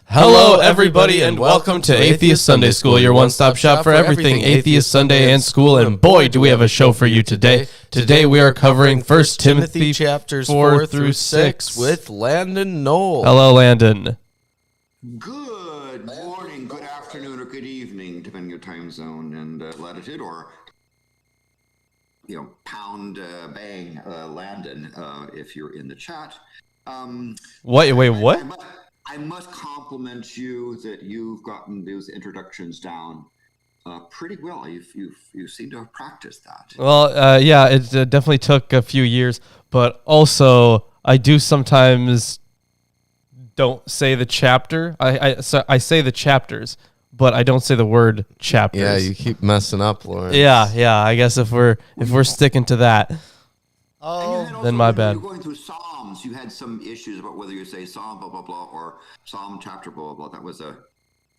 Hello, everybody, and welcome to Atheist Sunday School, your one-stop shop for everything Atheist Sunday and school. And boy, do we have a show for you today. Today we are covering 1 Timothy chapters 4 through 6 with Landon Noll. Hello, Landon. Good morning, good afternoon, or good evening, depending on your time zone and latitude, or pound bang Landon if you're in the chat. Wait, what? I must compliment you that you've gotten those introductions down pretty well. You seem to have practiced that. Well, yeah, it definitely took a few years, but also I do sometimes don't say the chapter. I say the chapters, but I don't say the word chapters. Yeah, you keep messing up, Lawrence. Yeah. I guess if we're sticking to that, then my bad. You were going through Psalms. You had some issues about whether you say Psalm blah blah blah or Psalm chapter blah blah blah. That was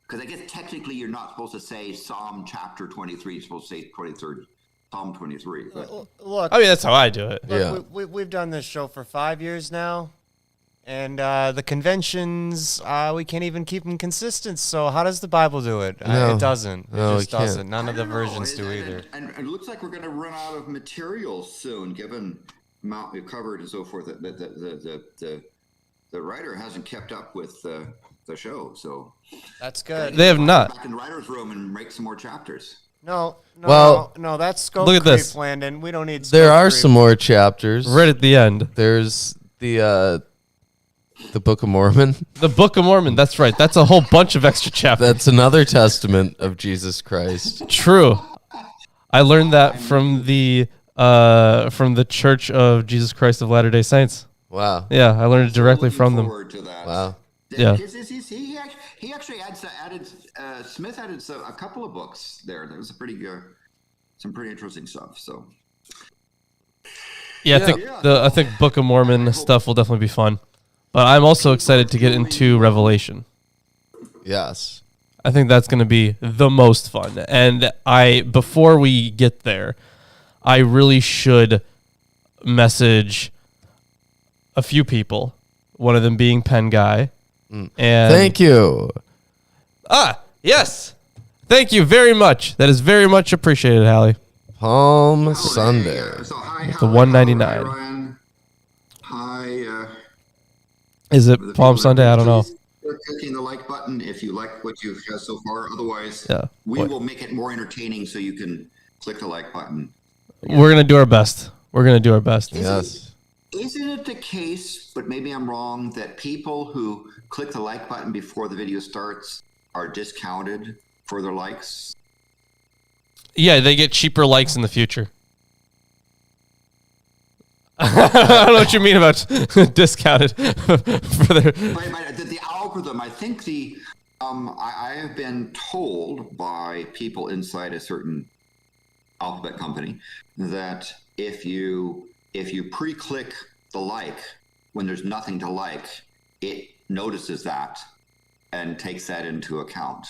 because I guess technically you're not supposed to say Psalm chapter 23. You're supposed to say 23rd Psalm 23. But. Look, I mean that's how I do it. Look, we've done this show for 5 years now, and the conventions we can't even keep them consistent. So how does the Bible do it? No. It doesn't. No, it just it can't. doesn't. None of the versions do and, either. And it looks like we're going to run out of material soon, given the amount we've covered and so forth. The writer hasn't kept up with the show, so That's good. They have not. back in the writer's room and make some more chapters. No, that's scope Look at creep, this. Landon. We don't need. There scope are creep. some more chapters. Right at the end. There's the Book of Mormon. The Book of Mormon, that's right. That's a whole bunch of extra chapters. That's another testament of Jesus Christ. True. I learned that from the Church of Jesus Christ of Latter-day Saints. Wow. Yeah, I learned it directly Looking from them. forward to that. Wow. Yeah. He actually added Smith added a couple of books there. That was some pretty interesting stuff. So Yeah, I think Book of Mormon stuff will definitely be fun. But I'm also excited to get into Revelation. Yes. I think that's going to be the most fun. And before we get there, I really should message a few people. One of them being Pen Guy. And Thank you. Yes. Thank you very much. That is very much appreciated, Hallie. Palm Sunday. So hi, The $1.99. Hi, Ryan. Hi. Is it Palm Sunday? I don't know. Please clicking the like button if you like what you've had so far. Otherwise, Yeah. we will make it more entertaining so you can click the like button. We're going to do our best. Yes. Isn't it the case, but maybe I'm wrong, that people who click the like button before the video starts are discounted for their likes? Yeah, they get cheaper likes in the future. I don't know what you mean about discounted for their... The algorithm, I think I have been told by people inside a certain alphabet company that if you pre-click the like when there's nothing to like, it notices that and takes that into account.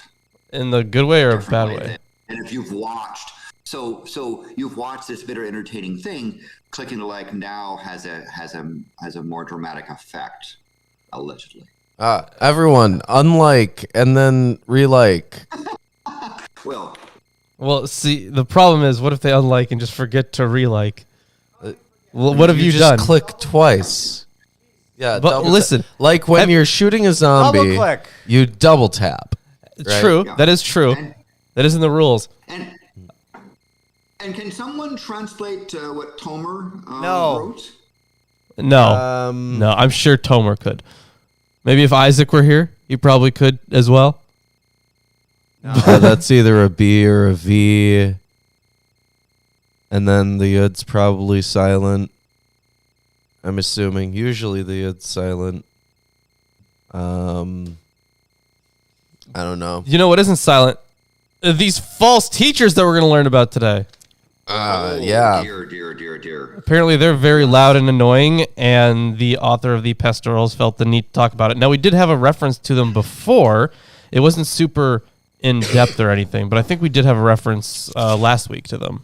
In the good way or a bad way? And if you've watched, so you've watched this bitter entertaining thing, clicking the like now has a more dramatic effect, allegedly. Everyone, unlike and then re-like. Well, see, the problem is, what if they unlike and just forget to re-like? Well, what have you done? Just click twice. Yeah, But listen, like when you're shooting a zombie, Double click. you double tap. Right? True. Yeah. That is true. That is in the rules. And can someone translate what Tomer No. wrote? No. No, I'm sure Tomer could. Maybe if Isaac were here, he probably could as well. That's either a B or a V. And then the Yud's probably silent. I'm assuming. Usually the Yud's silent. I don't know. You know what isn't silent? These false teachers that we're going to learn about today. Yeah. Dear. Apparently, they're very loud and annoying, and the author of the pastorals felt the need to talk about it. Now, we did have a reference to them before. It wasn't super in-depth or anything, but I think we did have a reference last week to them.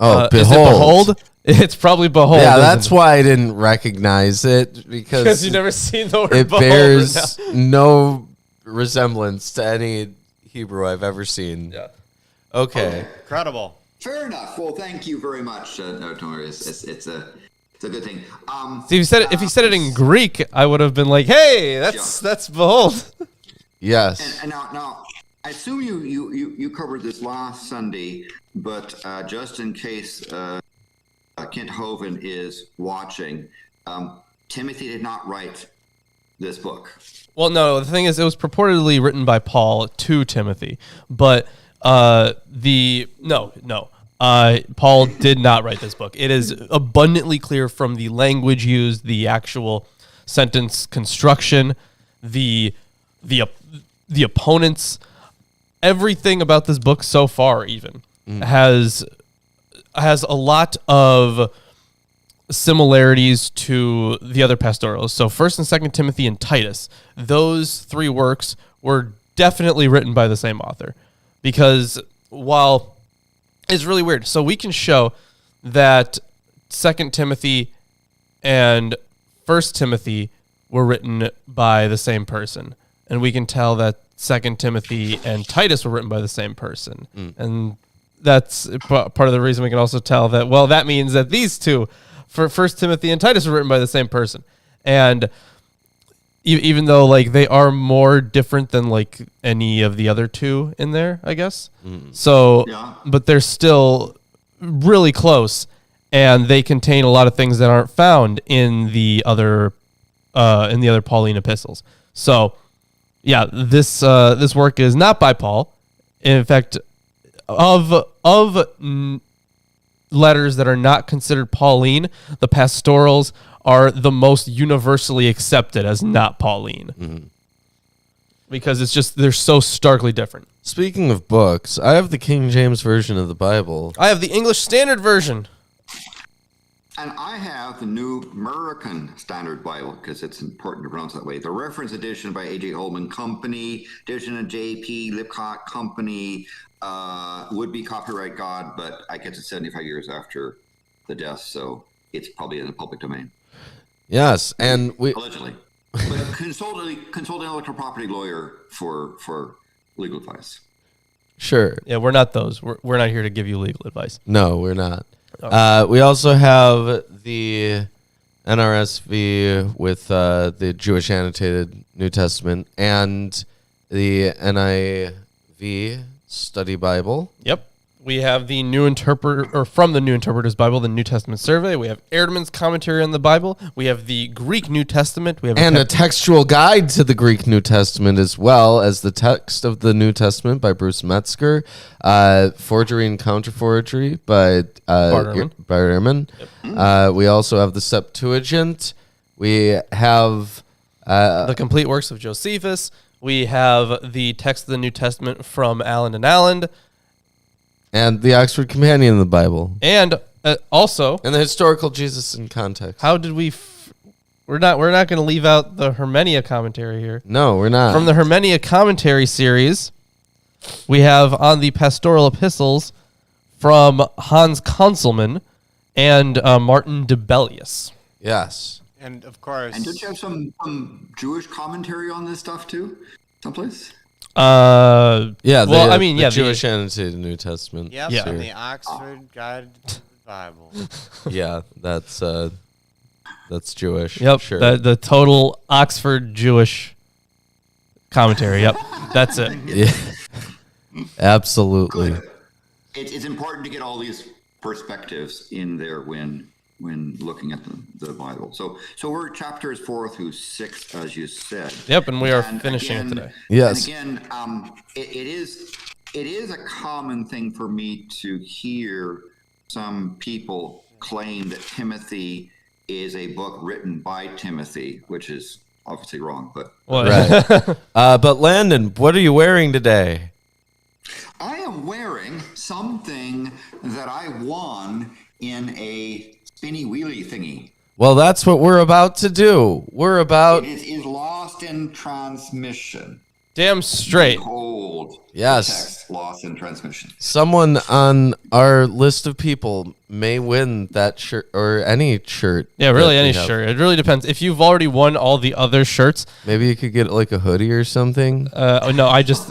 Oh, Is it behold. It's probably behold. Yeah, isn't that's it? why I didn't recognize it Because you've never seen the word it behold. bears no resemblance to any Hebrew I've ever seen. Yeah. Okay. Incredible. Fair enough. Well, thank you very much, Tor. It's a good thing. See, if he said it in Greek, I would have been like, "Hey, that's behold." Yes. And now, I assume you covered this last Sunday, but just in case Kent Hovind is watching, Timothy did not write this book. Well, no. The thing is, it was purportedly written by Paul to Timothy, but Paul did not write this book. It is abundantly clear from the language used, the actual sentence construction, the opponents, everything about this book so far even has a lot of similarities to the other pastorals. So 1st and 2nd Timothy and Titus, those 3 works were definitely written by the same author, because while it's really weird. So we can show that 2nd Timothy and 1st Timothy were written by the same person, and we can tell that 2nd Timothy and Titus were written by the same person. And that's part of the reason we can also tell that, well, that means that these two, for 1st Timothy and Titus, were written by the same person. And even though like they are more different than like any of the other 2 in there, I guess. So, Yeah. but they're still really close, and they contain a lot of things that aren't found in the other Pauline epistles. So, yeah, this work is not by Paul. In fact, of letters that are not considered Pauline, the pastorals are the most universally accepted as not Pauline. Because it's just, they're so starkly different. Speaking of books, I have the King James Version of the Bible. I have the English Standard Version. And I have the New American Standard Bible, because it's important to pronounce that way. The reference edition by A.J. Holman Company, edition of J.P. Lipcott Company, would be copyright God, but I guess it's 75 years after the death, so it's probably in the public domain. Yes, and we Allegedly. But consult an intellectual property lawyer for legal advice. sure. Yeah, we're not those. We're not here to give you legal advice. No, we're not. We also have the NRSV with the Jewish Annotated New Testament and the NIV Study Bible. Yep. We have the New Interpreter, or from the New Interpreter's Bible, the New Testament Survey. We have Erdman's commentary on the Bible. We have the Greek New Testament. We have And a textual guide to the Greek New Testament, as well as the text of the New Testament by Bruce Metzger, Forgery and Counterforgery by Ehrman. We also have the Septuagint. We have the complete works of Josephus. We have the text of the New Testament from Allen and Allen. and the Oxford Companion of the Bible. And also, And the Historical Jesus in Context. how did we... We're not going to leave out the Hermenia commentary here. No, we're not. From the Hermenia commentary series, we have on the pastoral epistles from Hans Conselmann and Martin Debellius. Yes. And of course, And don't you have some Jewish commentary on this stuff too, someplace? Yeah. Well, I mean, the yeah, Jewish Annotated New Testament. yep, Yeah. and the Oxford Guide to the Bible. Yeah, that's Jewish. Yep, Sure. the total Oxford Jewish commentary. Yep, that's it. Yeah. Absolutely. It's important to get all these perspectives in there when looking at the Bible. So we're chapters 4 through 6, as you said. Yep, and we are And finishing again- it today. Yes. And again, it is a common thing for me to hear some people claim that Timothy is a book written by Timothy, which is obviously wrong. But What? Right. But Landon, what are you wearing today? I am wearing something that I won in a spinny wheelie thingy. Well, that's what we're about to do. We're about It is lost in transmission. Damn straight. Hold Yes. text loss in transmission. Someone on our list of people may win that shirt or any shirt. Yeah, really that we any have. shirt. It really depends. If you've already won all the other shirts, Maybe you could get like a hoodie or something. no, I just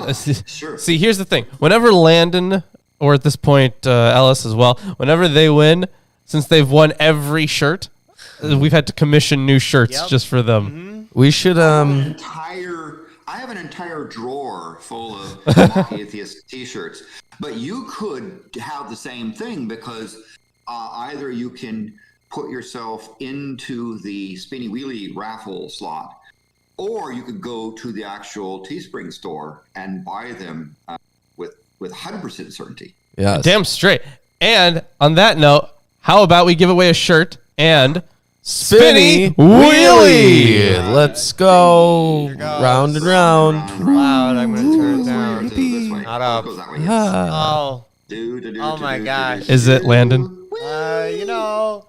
Sure. see. Here's the thing: whenever Landon, or at this point Ellis as well, whenever they win, since they've won every shirt, we've had to commission new shirts just for them. We should I have an entire drawer full of atheist T-shirts, but you could have the same thing because either you can put yourself into the Spinny Wheelie raffle slot, or you could go to the actual Teespring store and buy them with 100% certainty. Yes. Damn straight. And on that note, how about we give away a shirt and Spinny Wheelie. Let's go round and round. Loud. I'm gonna turn it down. This way. Not up. It goes that way, yes. Oh. Oh my gosh. Is it Landon? You know,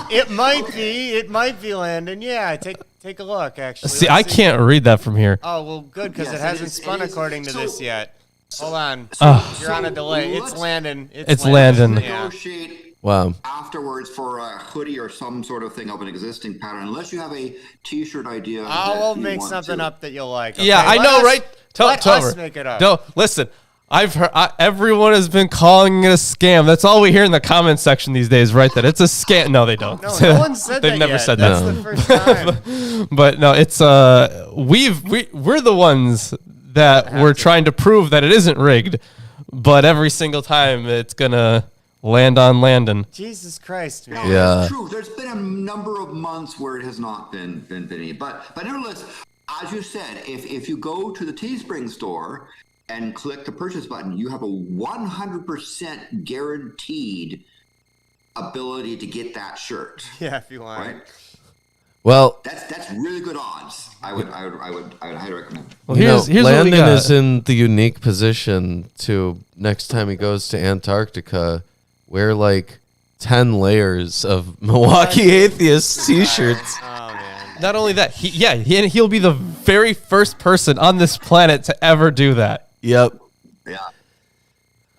it might be. It might be Landon. Yeah, take a look. Actually, See, Let's I can't read that from here. Oh well, good because Yes, it hasn't it spun is. according to So- this yet. Hold on, Oh. you're on a delay. It's let's- Landon. It's Landon. Yeah. Negotiate Wow. afterwards for a hoodie or some sort of thing of an existing pattern, unless you have a T-shirt idea. Oh, that we'll you make want something to. up that you'll like. Yeah, okay? I Let know, us- right? Let Tell us her. make it up. No, listen. I've heard everyone has been calling it a scam. That's all we hear in the comment section these days, right? That it's a scam. No, they don't. No, no one said They've that never yet. said That's that. the first time. But no, it's we're the ones that we're trying to prove that it isn't rigged. But every single time it's gonna land on Landon. Jesus Christ, No, man. Yeah. that's true. There's been a number of months where it has not been any, but nevertheless, as you said, if you go to the Teespring store and click the purchase button, you have a 100% guaranteed ability to get that shirt. Yeah, if you want. Right? Well, That's really good odds. I would highly recommend. Well, you know, here's what we Landon got. is in the unique position to next time he goes to Antarctica, wear like 10 layers of Milwaukee Atheist t-shirts. Oh man. Not only that, he'll be the very first person on this planet to ever do that. Yep. Yeah.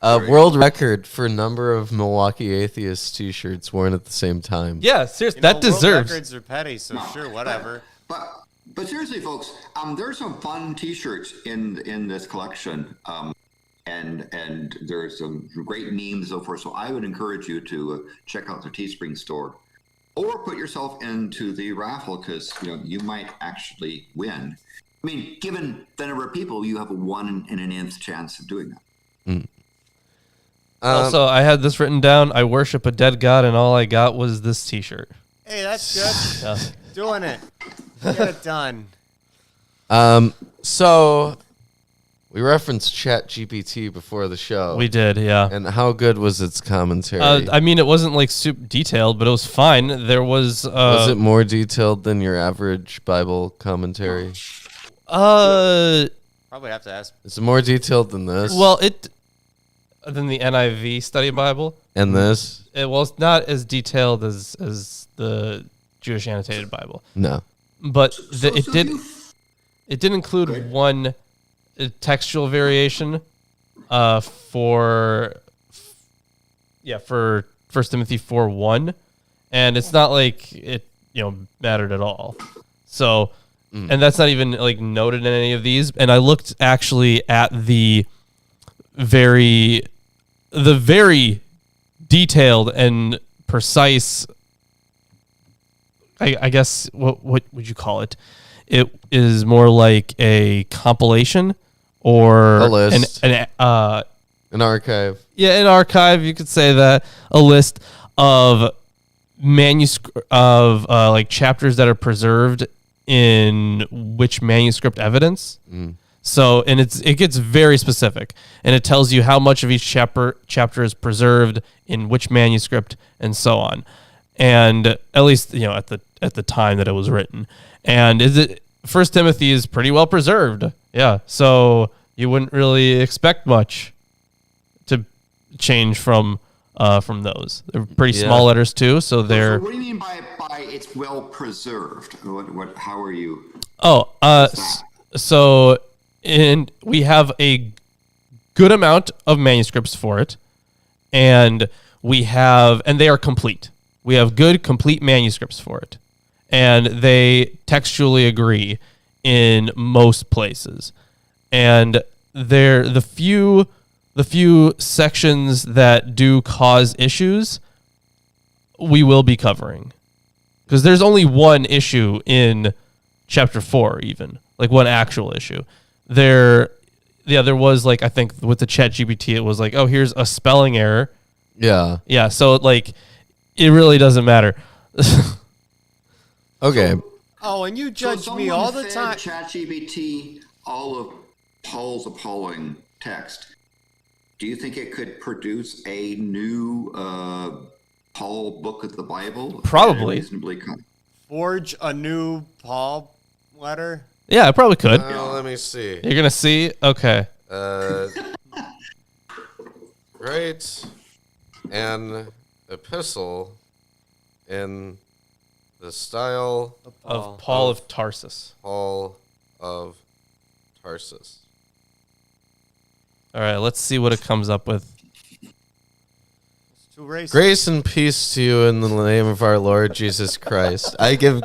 World record for number of Milwaukee Atheist t-shirts worn at the same time. Yeah, seriously, You know, that deserves. World records are petty, so sure, whatever. But seriously, folks, there are some fun T-shirts in this collection, and there's some great memes and so forth. So I would encourage you to check out the Teespring store, or put yourself into the raffle because you might actually win. I mean, given the number of people, you have a 1 in an nth chance of doing that. Also, I had this written down. I worship a dead god, and all I got was this T-shirt. Hey, that's good. Yeah. Doing it. Get it done. So we referenced ChatGPT before the show. We did, yeah. And how good was its commentary? I mean, it wasn't like super detailed, but it was fine. There was. was it more detailed than your average Bible commentary? Probably have to ask. Is it more detailed than this? Well, than the NIV Study Bible. and this? It's not as detailed as the Jewish Annotated Bible, No. but it did. you- It did include one textual variation for 1 Timothy 4:1, and it's not like it mattered at all. So, and that's not even like noted in any of these. And I looked actually at the very detailed and precise. I guess what would you call it? It is more like a compilation or A list. an An archive. an archive. You could say that a list of manuscript of like chapters that are preserved in which manuscript evidence. So, and it gets very specific, and it tells you how much of each chapter is preserved in which manuscript, and so on. And at least at the time that it was written. And 1 Timothy is pretty well preserved. Yeah. So you wouldn't really expect much to change from those. They're pretty small letters too, so So they're what do you mean by it's well preserved? What how are you? So, and we have a good amount of manuscripts for it, and they are complete. We have good, complete manuscripts for it, and they textually agree in most places. And the few sections that do cause issues, we will be covering, because there's only one issue in chapter 4, even like one actual issue. There was like, I think with the ChatGPT, it was like, oh, here's a spelling error. Yeah. So like, it really doesn't matter. Okay. Oh, and you judge me all the time. ChatGPT all of Paul's appalling text. Do you think it could produce a new Paul book of the Bible? Probably. Forge a new Paul letter? Yeah, it probably could. Let me see. You're going to see? Okay. Write an epistle in the style Of Paul of Tarsus. Paul of Tarsus. All right, let's see what it comes up with. It's too racist. Grace and peace to you in the name of our Lord Jesus Christ. I give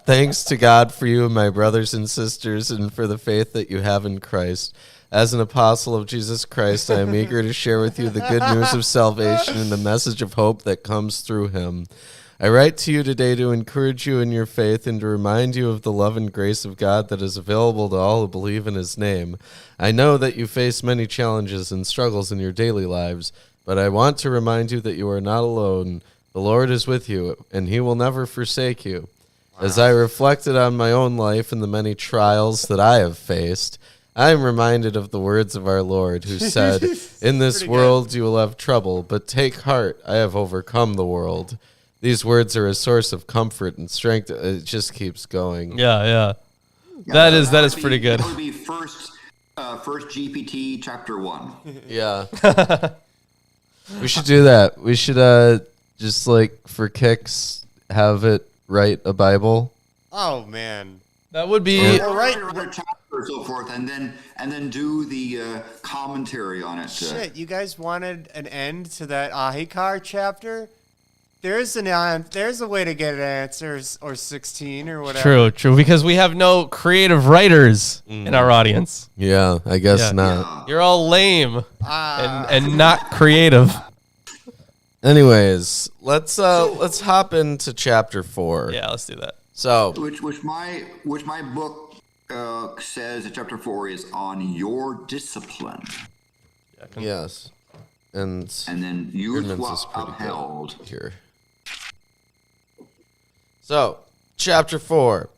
thanks to God for you, my brothers and sisters, and for the faith that you have in Christ. As an apostle of Jesus Christ, I am eager to share with you the good news of salvation and the message of hope that comes through him. I write to you today to encourage you in your faith and to remind you of the love and grace of God that is available to all who believe in his name. I know that you face many challenges and struggles in your daily lives, but I want to remind you that you are not alone. The Lord is with you, and he will never forsake you. Wow. As I reflected on my own life and the many trials that I have faced, I am reminded of the words of our Lord, who said, in this world you will have trouble, but take heart, I have overcome the world. These words are a source of comfort and strength. It just keeps going. Yeah. That is pretty good. That would be first GPT chapter 1. Yeah. We should do that. We should just like for kicks have it write a Bible. Oh man. That would be right. Chapter so forth, and then do the commentary on it. Shit, you guys wanted an end to that Ahikar chapter? There's a way to get an answer, or 16 or whatever. True, because we have no creative writers in our audience. Yeah, I guess not. You're all lame and not creative. Anyways, let's hop into chapter 4. Yeah, let's do that. So, which my book says that chapter 4 is on your discipline. Yes, and then you upheld here. So, chapter 4.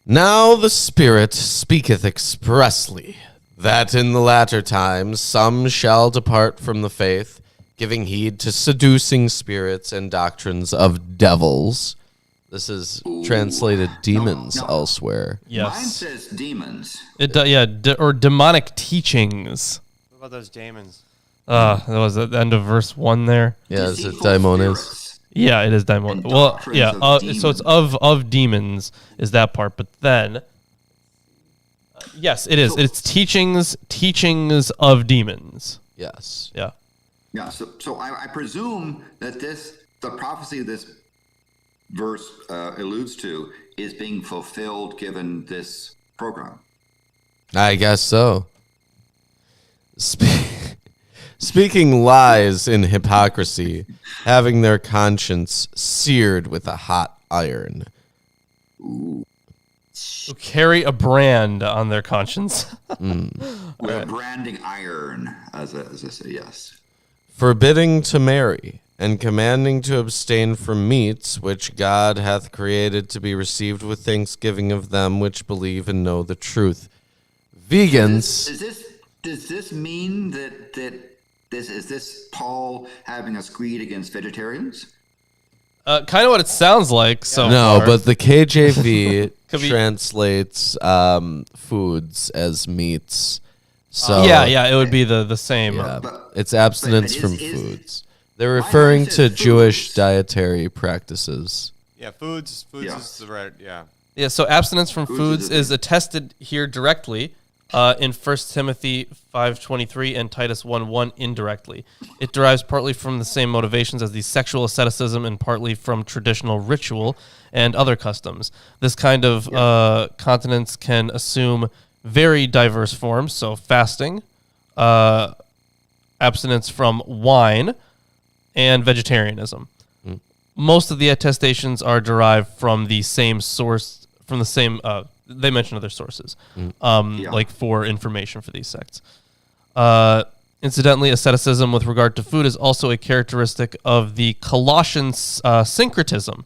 Now the Spirit speaketh expressly, that in the latter times some shall depart from the faith, giving heed to seducing spirits and doctrines of devils. This is translated demons elsewhere. Yes. Mine says demons. Or demonic teachings. What about those demons? That was at the end of verse 1 there. Yeah, is it daimones? Yeah, it is daimon. Well, yeah. So it's of demons is that part, but then yes, it is. It's teachings of demons. Yes. Yeah. Yeah. So I presume that the prophecy this verse alludes to is being fulfilled given this program. I guess so. Speaking lies in hypocrisy, having their conscience seared with a hot iron. Ooh. Who carry a brand on their conscience. With a branding iron, as I say, yes. Forbidding to marry, and commanding to abstain from meats which God hath created to be received with thanksgiving of them which believe and know the truth. Vegans. Does this mean that is this Paul having a screed against vegetarians? Kind of what it sounds like. So no, far. but the KJV translates foods as meats. So yeah, it would be the same. Yeah, it's abstinence from foods. They're referring to Jewish dietary practices. Yeah, foods is the right. Yeah. Yeah, so abstinence from Foods foods is attested here directly in 1 Timothy 5:23 and Titus 1:1 indirectly. It derives partly from the same motivations as the sexual asceticism and partly from traditional ritual and other customs. This kind of continence can assume very diverse forms, so fasting, abstinence from wine, and vegetarianism. Most of the attestations are derived from the same source, from the same, they mention other sources, like for information for these sects. Incidentally, asceticism with regard to food is also a characteristic of the Colossian syncretism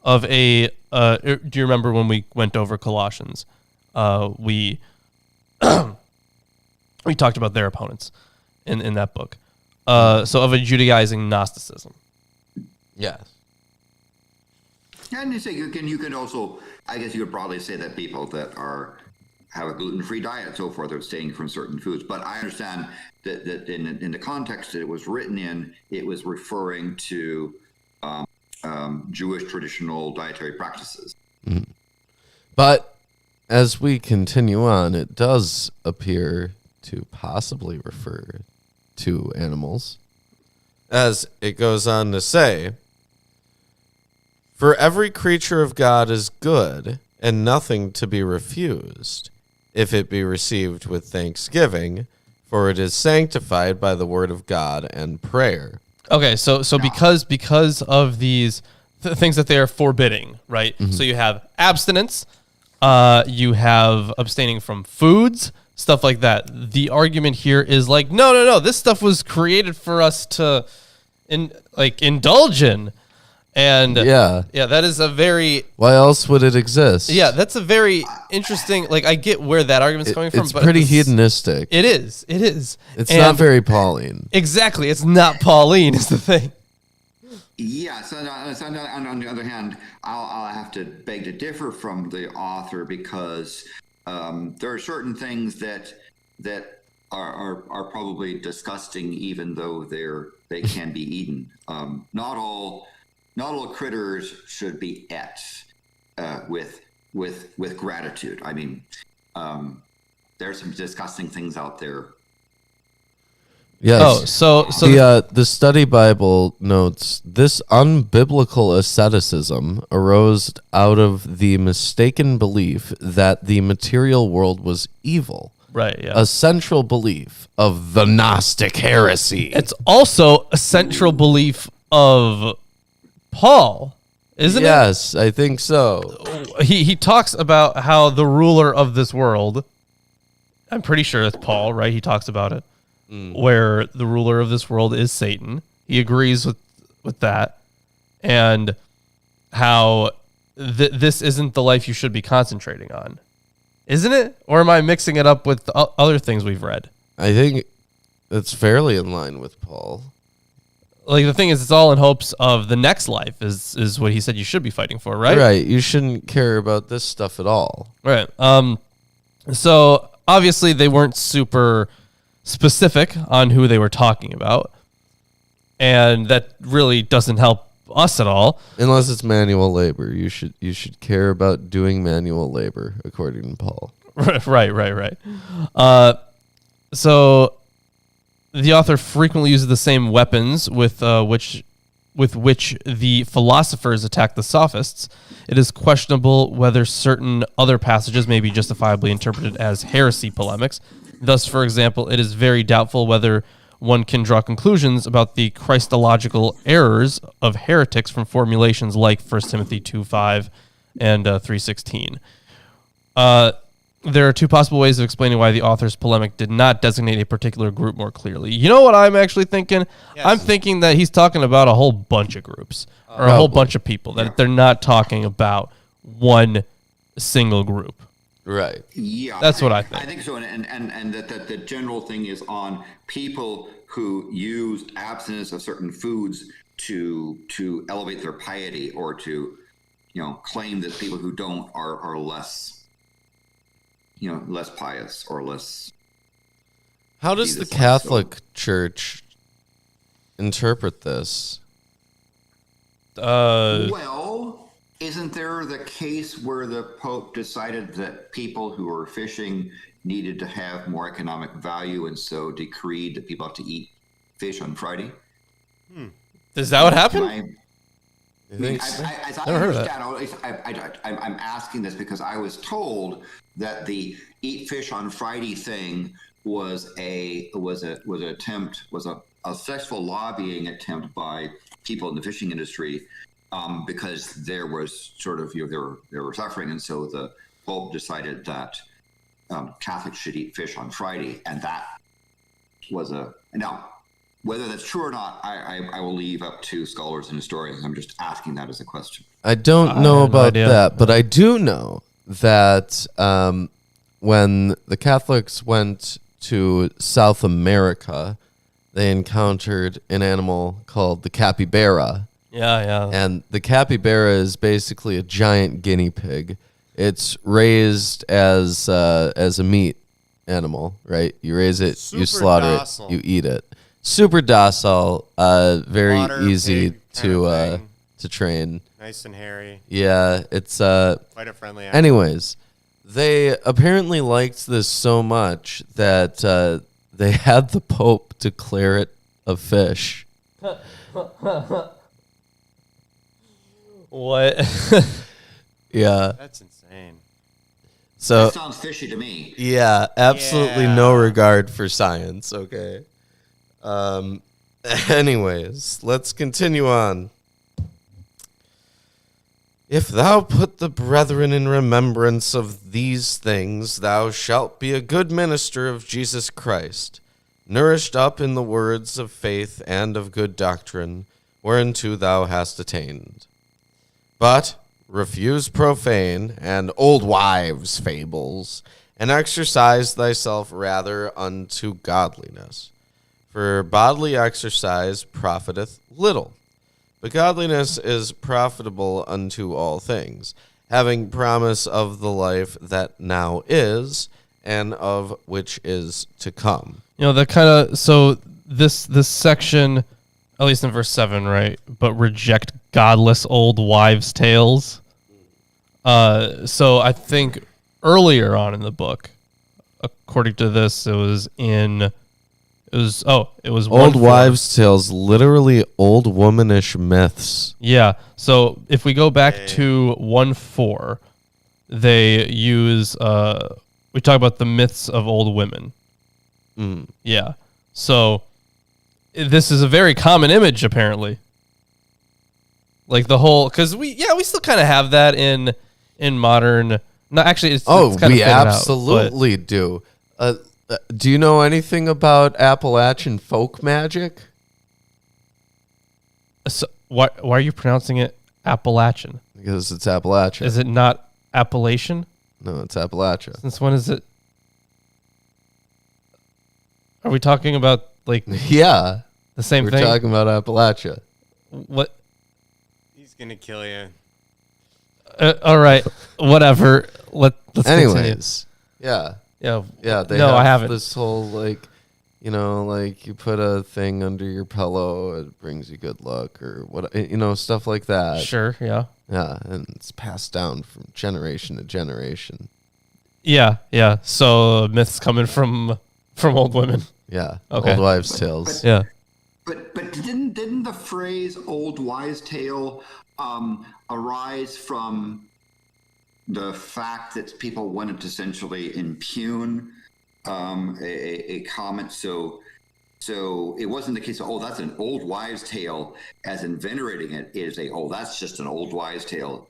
of a, do you remember when we went over Colossians? We we talked about their opponents in that book. So of a Judaizing Gnosticism. Yes. And you say you can also, I guess you could probably say that people that have a gluten-free diet and so forth are abstaining from certain foods. But I understand that in the context that it was written in, it was referring to Jewish traditional dietary practices. Mm-hmm. But as we continue on, it does appear to possibly refer to animals, as it goes on to say, "For every creature of God is good, and nothing to be refused, if it be received with thanksgiving, for it is sanctified by the word of God and prayer." Okay, so because of these things that they are forbidding, right? Mm-hmm. So you have abstinence, you have abstaining from foods, stuff like that. The argument here is like, no, this stuff was created for us to indulge in. And yeah, that is a very... Why else would it exist? Yeah, that's a very interesting... Like, I get where that argument's coming from. It's but pretty hedonistic. It is. It's not very Pauline. Exactly. It's not Pauline is the thing. Yeah, so on the other hand, I'll have to beg to differ from the author because there are certain things that are probably disgusting, even though they can be eaten. Not all critters should be ate with gratitude. I mean, there's some disgusting things out there. Yes. So the study Bible notes this unbiblical asceticism arose out of the mistaken belief that the material world was evil. Right, yeah. A central belief of the Gnostic heresy. It's also a central belief of Paul, isn't it? Yes, I think so. He talks about how the ruler of this world, I'm pretty sure it's Paul, right? He talks about it, where the ruler of this world is Satan. He agrees with that, and how this isn't the life you should be concentrating on. Isn't it? Or am I mixing it up with other things we've read? I think it's fairly in line with Paul. Like, the thing is, it's all in hopes of the next life is what he said you should be fighting for, right? Right. You shouldn't care about this stuff at all. Right. So, obviously, they weren't super specific on who they were talking about. And that really doesn't help us at all. Unless it's manual labor. You should care about doing manual labor, according to Paul. Right. So the author frequently uses the same weapons with which the philosophers attack the sophists. It is questionable whether certain other passages may be justifiably interpreted as heresy polemics. Thus, for example, it is very doubtful whether one can draw conclusions about the Christological errors of heretics from formulations like 1 Timothy 2:5 and 3:16. There are two possible ways of explaining why the author's polemic did not designate a particular group more clearly. You know what I'm actually thinking? Yes. I'm thinking that he's talking about a whole bunch of groups or a whole bunch of people, that they're not talking about one single group. Right. Yeah. That's what I think. I think so. And that the general thing is on people who use abstinence of certain foods to elevate their piety or to, claim that people who don't are less, less pious or less. How does the Catholic Church interpret this? Well, Isn't there the case where the Pope decided that people who were fishing needed to have more economic value, and so decreed that people have to eat fish on Friday? Is that what happened? I I'm asking this because I was told that the eat fish on Friday thing was a successful lobbying attempt by people in the fishing industry, because there was sort of they were suffering, and so the Pope decided that Catholics should eat fish on Friday, and that was now. Whether that's true or not, I will leave up to scholars and historians. I'm just asking that as a question. I don't know about that, but I do know that when the Catholics went to South America, they encountered an animal called the capybara. Yeah. And the capybara is basically a giant guinea pig. It's raised as a meat animal, right? You raise it, you slaughter it, you eat it. Super docile, very Water, easy pig to train. Nice and hairy. Yeah, it's Quite a friendly animal. Anyways, they apparently liked this so much that they had the Pope declare it a fish. What? Yeah. That's insane. So That sounds fishy to me. yeah, absolutely no regard for science, okay? Anyways, let's continue on. If thou put the brethren in remembrance of these things, thou shalt be a good minister of Jesus Christ, nourished up in the words of faith and of good doctrine, whereunto thou hast attained. But refuse profane and old wives' fables, and exercise thyself rather unto godliness. For bodily exercise profiteth little, but godliness is profitable unto all things, having promise of the life that now is, and of which is to come. That kind of, so this section, at least in verse 7, right? But reject godless old wives' tales. So I think earlier on in the book, according to this, it was old wives' tales, literally old womanish myths. Yeah. So if we go back to 1:4, they use we talk about the myths of old women. Yeah. So this is a very common image, apparently. Like the whole, because we still kind of have that in modern. No, actually, it's kind of we absolutely do. Do you know anything about Appalachian folk magic? So why are you pronouncing it Appalachian? Because it's Appalachia. Is it not Appalachian? No, it's Appalachia. Since when is it? Are we talking about yeah, the same we're thing? We're talking about Appalachia. What? He's gonna kill you. All right, whatever. Let's Anyways, continue. Yeah. They no, have I haven't. This whole you put a thing under your pillow, it brings you good luck, or what, stuff like that. Sure. Yeah. Yeah, and it's passed down from generation to generation. Yeah. So myths coming from old women. Yeah. Okay. Old wives' tales. Yeah. But didn't the phrase "old wives' tale" arise from the fact that people wanted to essentially impugn a comment? So it wasn't the case of, that's an old wives' tale, as in venerating it is that's just an old wives' tale,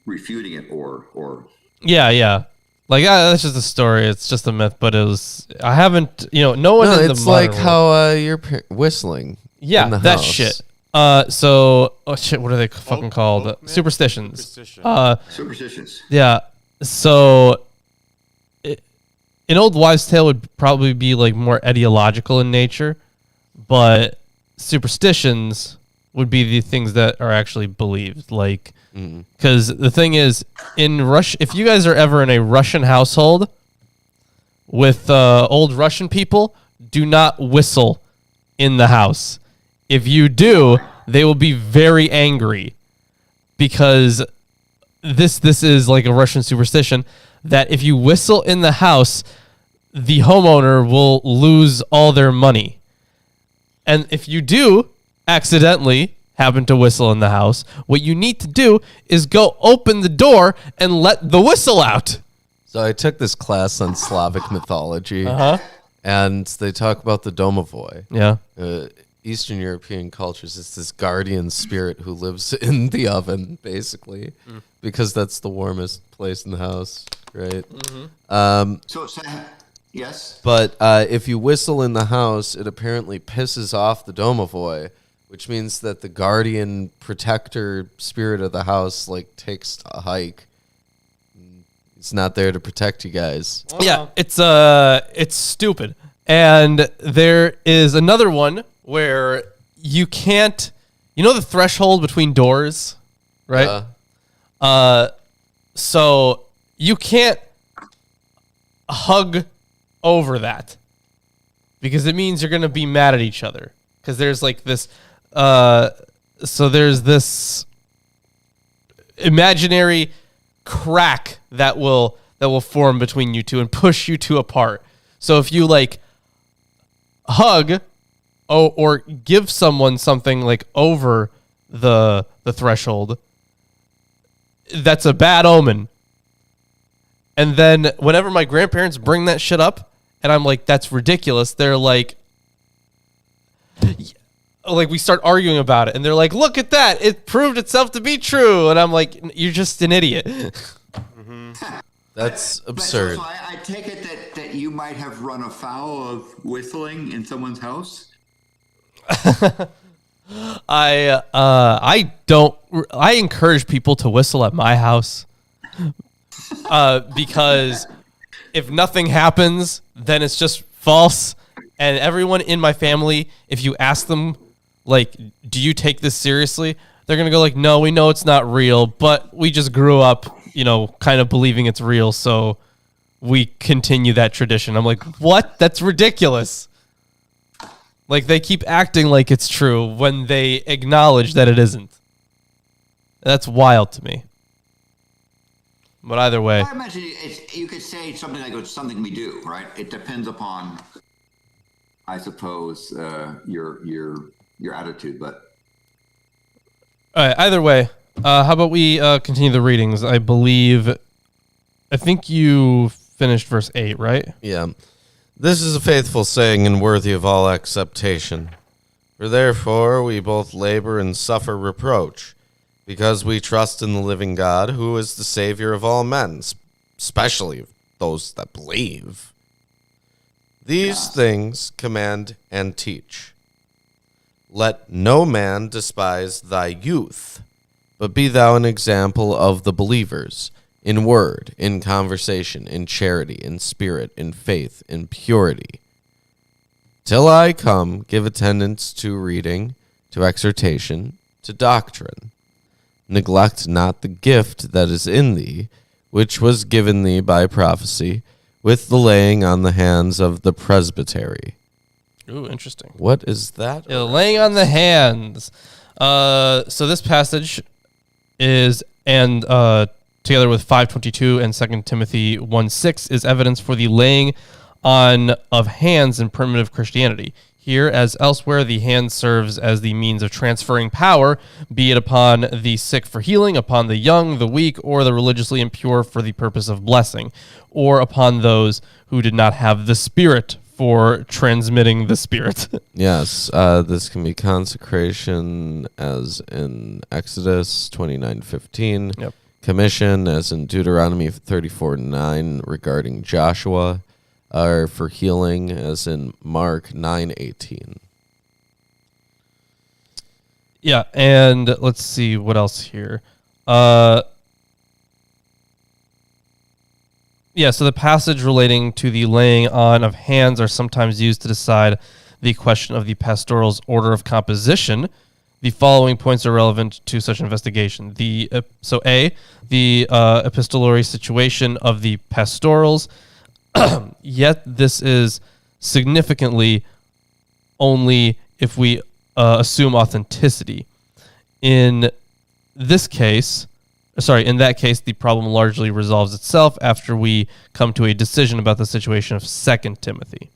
refuting it or. Yeah. That's just a story. It's just a myth, but I haven't, no one in the it's modern like world. how you're whistling. Yeah, in the that house. shit. What are they fucking called? myth? Superstitions. Superstitions. Yeah. So, an old wives' tale would probably be more ideological in nature, but superstitions would be the things that are actually believed. Because the thing is, if you guys are ever in a Russian household with old Russian people, do not whistle in the house. If you do, they will be very angry because this is like a Russian superstition that if you whistle in the house, the homeowner will lose all their money. And if you do accidentally happen to whistle in the house, what you need to do is go open the door and let the whistle out. So I took this class on Slavic mythology, and they talk about the domovoi. Yeah. Eastern European cultures, it's this guardian spirit who lives in the oven, basically, because that's the warmest place in the house, right? Yes. But if you whistle in the house, it apparently pisses off the domovoi, which means that the guardian protector spirit of the house like takes a hike. It's not there to protect you guys. Yeah, it's stupid. And there is another one where you can't, the threshold between doors, right? So you can't hug over that because it means you're going to be mad at each other. Because there's like this, so there's this imaginary crack that will form between you two and push you two apart. So if you like hug or give someone something like over the threshold, that's a bad omen. And then whenever my grandparents bring that shit up and I'm like, that's ridiculous, they're like we start arguing about it and they're like, look at that, it proved itself to be true. And I'm like, you're just an idiot. That's absurd. So I take it that you might have run afoul of whistling in someone's house. I encourage people to whistle at my house because if nothing happens, then it's just false. And everyone in my family, if you ask them, like, do you take this seriously? They're going to go like, no, we know it's not real, but we just grew up, kind of believing it's real. So we continue that tradition. I'm like, what? That's ridiculous. Like they keep acting like it's true when they acknowledge that it isn't. That's wild to me. But either way, I imagine you could say something like it's something we do, right? It depends upon, I suppose, your attitude. But all right, either way, how about we continue the readings? I think you finished verse 8, right? Yeah. This is a faithful saying and worthy of all acceptation. For therefore we both labor and suffer reproach, because we trust in the living God, who is the Savior of all men, especially those that believe. These things command and teach. Let no man despise thy youth, but be thou an example of the believers, in word, in conversation, in charity, in spirit, in faith, in purity. Till I come, give attendance to reading, to exhortation, to doctrine. Neglect not the gift that is in thee, which was given thee by prophecy, with the laying on the hands of the presbytery. Ooh, interesting. What is that? Yeah, laying on the hands. So this passage is, and together with 5:22 and 2 Timothy 1:6 is evidence for the laying on of hands in primitive Christianity. Here, as elsewhere, the hand serves as the means of transferring power, be it upon the sick for healing, upon the young, the weak, or the religiously impure for the purpose of blessing, or upon those who did not have the Spirit for transmitting the Spirit. Yes, this can be consecration, as in Exodus 29:15. Yep. Commission, as in Deuteronomy 34:9 regarding Joshua, or for healing, as in Mark 9:18. Yeah, and let's see what else here. Yeah, so the passage relating to the laying on of hands are sometimes used to decide the question of the pastoral's order of composition. The following points are relevant to such investigation. The epistolary situation of the pastorals, yet this is significantly only if we assume authenticity. In that case, the problem largely resolves itself after we come to a decision about the situation of 2 Timothy.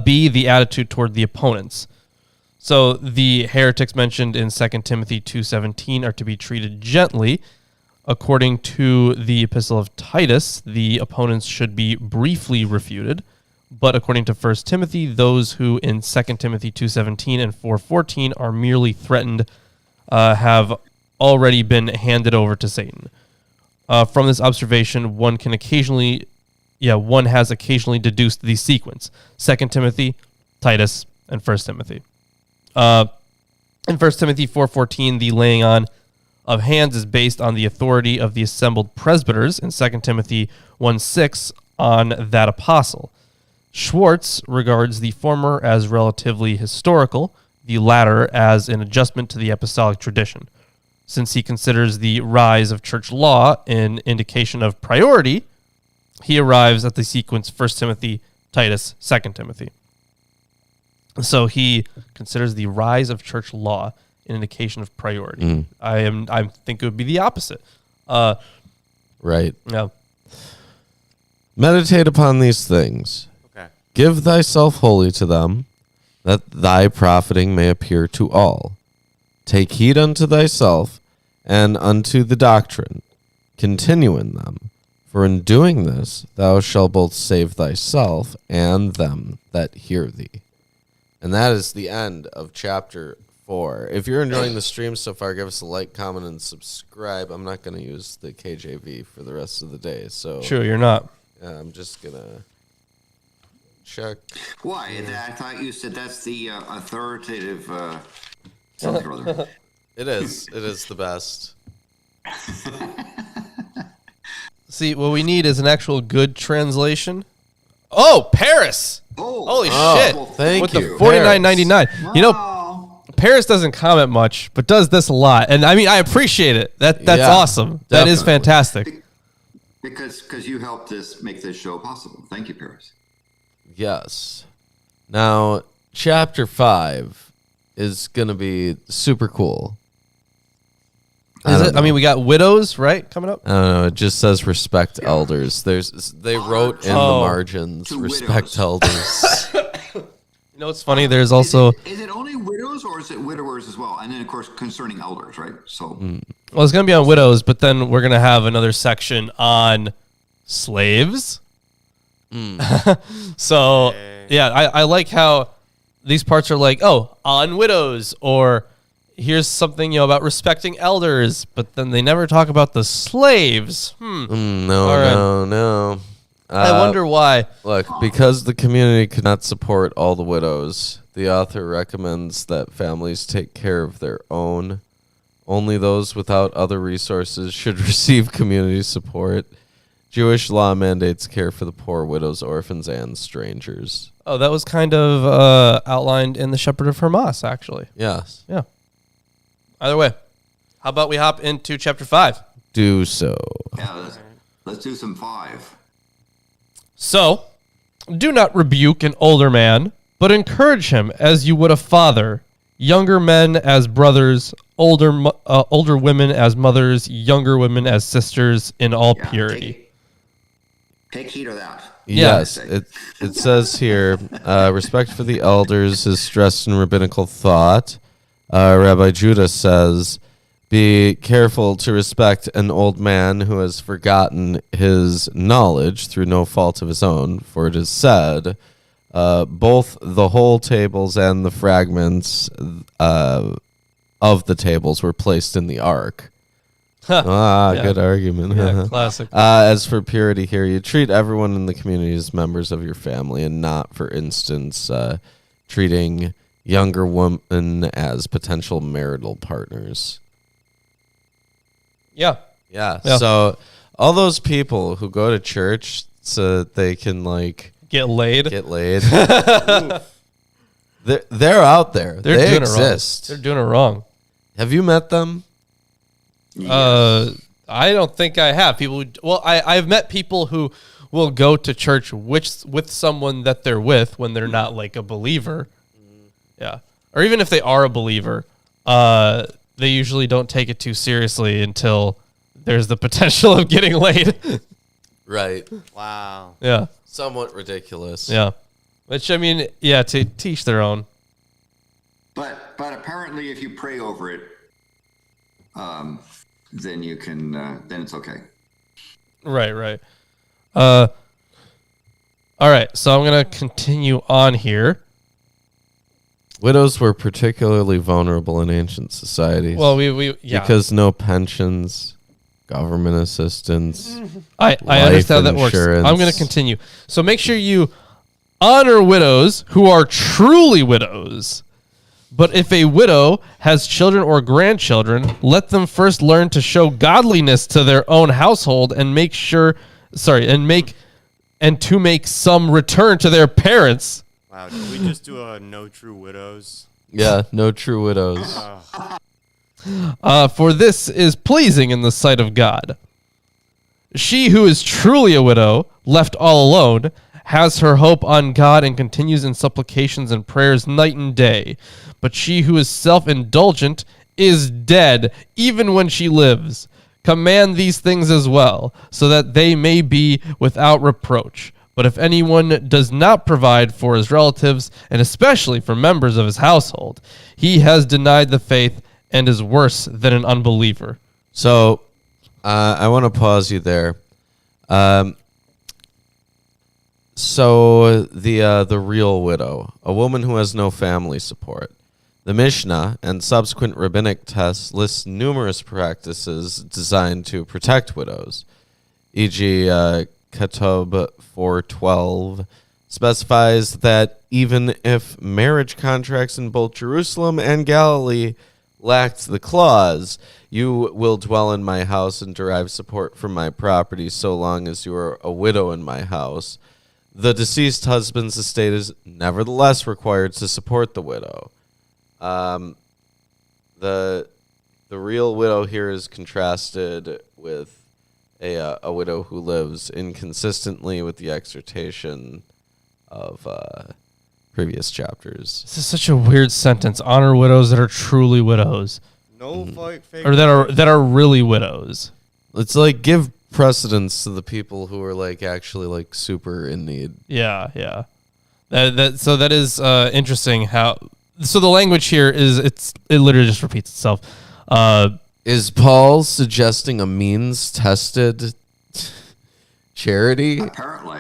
B, the attitude toward the opponents. So the heretics mentioned in 2 Timothy 2:17 are to be treated gently. According to the Epistle of Titus, the opponents should be briefly refuted. But according to 1 Timothy, those who in 2 Timothy 2:17 and 4:14 are merely threatened have already been handed over to Satan. From this observation, one has occasionally deduced the sequence: 2 Timothy, Titus, and 1 Timothy. In 1 Timothy 4:14, the laying on of hands is based on the authority of the assembled presbyters. In 2 Timothy 1:6, on that apostle. Schwartz regards the former as relatively historical, the latter as an adjustment to the apostolic tradition. Since he considers the rise of church law an indication of priority, he arrives at the sequence 1 Timothy, Titus, 2 Timothy. So he considers the rise of church law an indication of priority. I think it would be the opposite. Right. Yeah. Meditate upon these things. Okay. Give thyself wholly to them, that thy profiting may appear to all. Take heed unto thyself and unto the doctrine. Continue in them. For in doing this, thou shalt both save thyself and them that hear thee. And that is the end of chapter 4. If you're enjoying the stream so far, give us a like, comment, and subscribe. I'm not going to use the KJV for the rest of the day. So Sure, you're not. I'm just going to check. Why? I thought you said that's the authoritative something or other. It is. It is the best. See, what we need is an actual good translation. Oh, Paris! Oh, Holy shit! well, Thank With you. the $49.99. You know, Paris doesn't comment much, but does this a lot, and I mean, I appreciate it. That's Yeah, awesome. That is definitely. fantastic. Because you helped us make this show possible. Thank you, Paris. Yes. Now, chapter 5 is going to be super cool. Is it? I mean, we got widows, right, coming up. I don't know. It just says respect elders. They wrote in the margins to respect widows. elders. You know what's funny? There's also Is it only widows or is it widowers as well? And then, of course, concerning elders, right? So, well, it's going to be on widows, but then we're going to have another section on slaves. So yeah, I like how these parts are like, oh, on widows, or here's something about respecting elders, but then they never talk about the slaves. No, right. no. I wonder why. Look, because the community could not support all the widows, the author recommends that families take care of their own. Only those without other resources should receive community support. Jewish law mandates care for the poor, widows, orphans, and strangers. Oh, that was kind of outlined in the Shepherd of Hermas, actually. Yes. Yeah. Either way, how about we hop into chapter 5? Do so. yeah, let's do some 5. So, do not rebuke an older man, but encourage him as you would a father, younger men as brothers, older women as mothers, younger women as sisters, in all Yeah, purity. Take heed of that. Yes, it says here, respect for the elders is stressed in rabbinical thought. Rabbi Judah says, be careful to respect an old man who has forgotten his knowledge through no fault of his own, for it is said, both the whole tables and the fragments of the tables were placed in the ark. Yeah. Good argument. Yeah, classic. As for purity here, you treat everyone in the community as members of your family and not, for instance, treating younger women as potential marital partners. Yeah. Yeah. Yeah. So all those people who go to church so that they can Get laid. get laid, they're out there. They're They doing exist. it wrong. They're doing it wrong. Have you met them? I don't think I have. I've met people who will go to church with someone that they're with when they're not like a believer. Yeah. Or even if they are a believer, they usually don't take it too seriously until there's the potential of getting laid. Right. Wow. Yeah. Somewhat ridiculous. Yeah. Which, I mean, yeah, to teach their own. But apparently, if you pray over it, then you can then it's okay. Right. All right, so I'm gonna continue on here. Widows were particularly vulnerable in ancient societies. Well, we because no pensions, government assistance. I understand that works. I'm gonna continue. So make sure you honor widows who are truly widows. But if a widow has children or grandchildren, let them first learn to show godliness to their own household and make some return to their parents. Wow, did we just do a no true widows? Yeah, no true widows. For this is pleasing in the sight of God. She who is truly a widow, left all alone, has her hope on God and continues in supplications and prayers night and day. But she who is self-indulgent is dead, even when she lives. Command these things as well, so that they may be without reproach. But if anyone does not provide for his relatives, and especially for members of his household, he has denied the faith and is worse than an unbeliever. So, I want to pause you there. So the real widow, a woman who has no family support. The Mishnah and subsequent rabbinic texts list numerous practices designed to protect widows, e.g. Ketub 4:12 specifies that even if marriage contracts in both Jerusalem and Galilee lacked the clause, you will dwell in my house and derive support from my property so long as you are a widow in my house. The deceased husband's estate is nevertheless required to support the widow. The real widow here is contrasted with a widow who lives inconsistently with the exhortation of previous chapters. This is such a weird sentence. Honor widows that are truly widows, No fake. or that are really widows. It's like give precedence to the people who are like actually like super in need. Yeah. So that is interesting. So the language here it literally just repeats itself. Is Paul suggesting a means-tested charity? Apparently.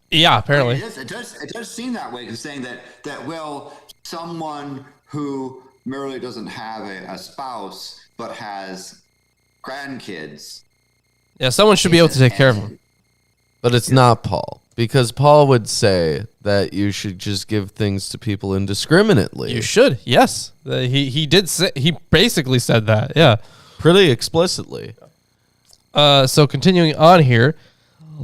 Yeah, apparently. It does seem that way, because saying that well, someone who merely doesn't have a spouse but has grandkids. Yeah, someone should be able to take care of them. But it's not Paul, because Paul would say that you should just give things to people indiscriminately. You should, yes. He basically said that, yeah. Pretty explicitly. So continuing on here,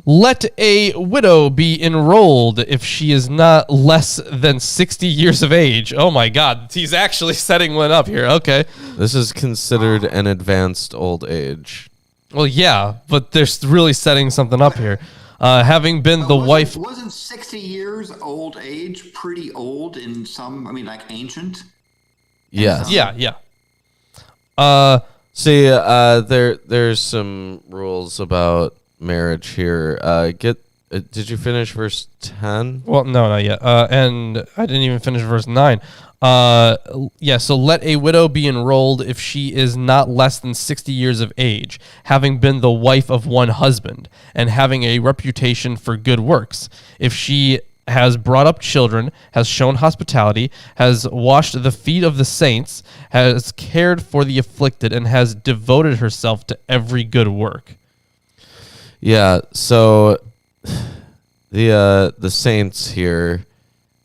let a widow be enrolled if she is not less than 60 years of age. Oh my God, he's actually setting one up here. Okay. This is considered an advanced old age. Well, yeah, but they're really setting something up here. Having been the wife... Wasn't 60 years old age pretty old in some, like ancient? Yes. Yeah. See, there's some rules about marriage here. Did you finish verse 10? Well, no, not yet. And I didn't even finish verse 9. So let a widow be enrolled if she is not less than 60 years of age, having been the wife of one husband, and having a reputation for good works. If she has brought up children, has shown hospitality, has washed the feet of the saints, has cared for the afflicted, and has devoted herself to every good work. Yeah, so the saints here,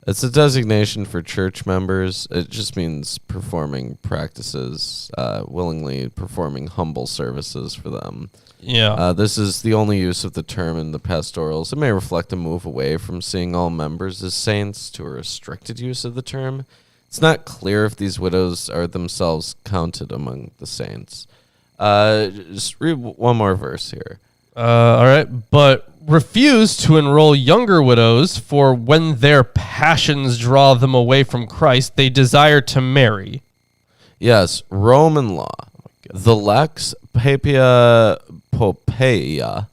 it's a designation for church members. It just means performing practices, willingly performing humble services for them. Yeah. This is the only use of the term in the pastorals. It may reflect a move away from seeing all members as saints to a restricted use of the term. It's not clear if these widows are themselves counted among the saints. Just read one more verse here. All right, but refuse to enroll younger widows, for when their passions draw them away from Christ, they desire to marry. Yes, Roman law. The Lex Papia Poppaea,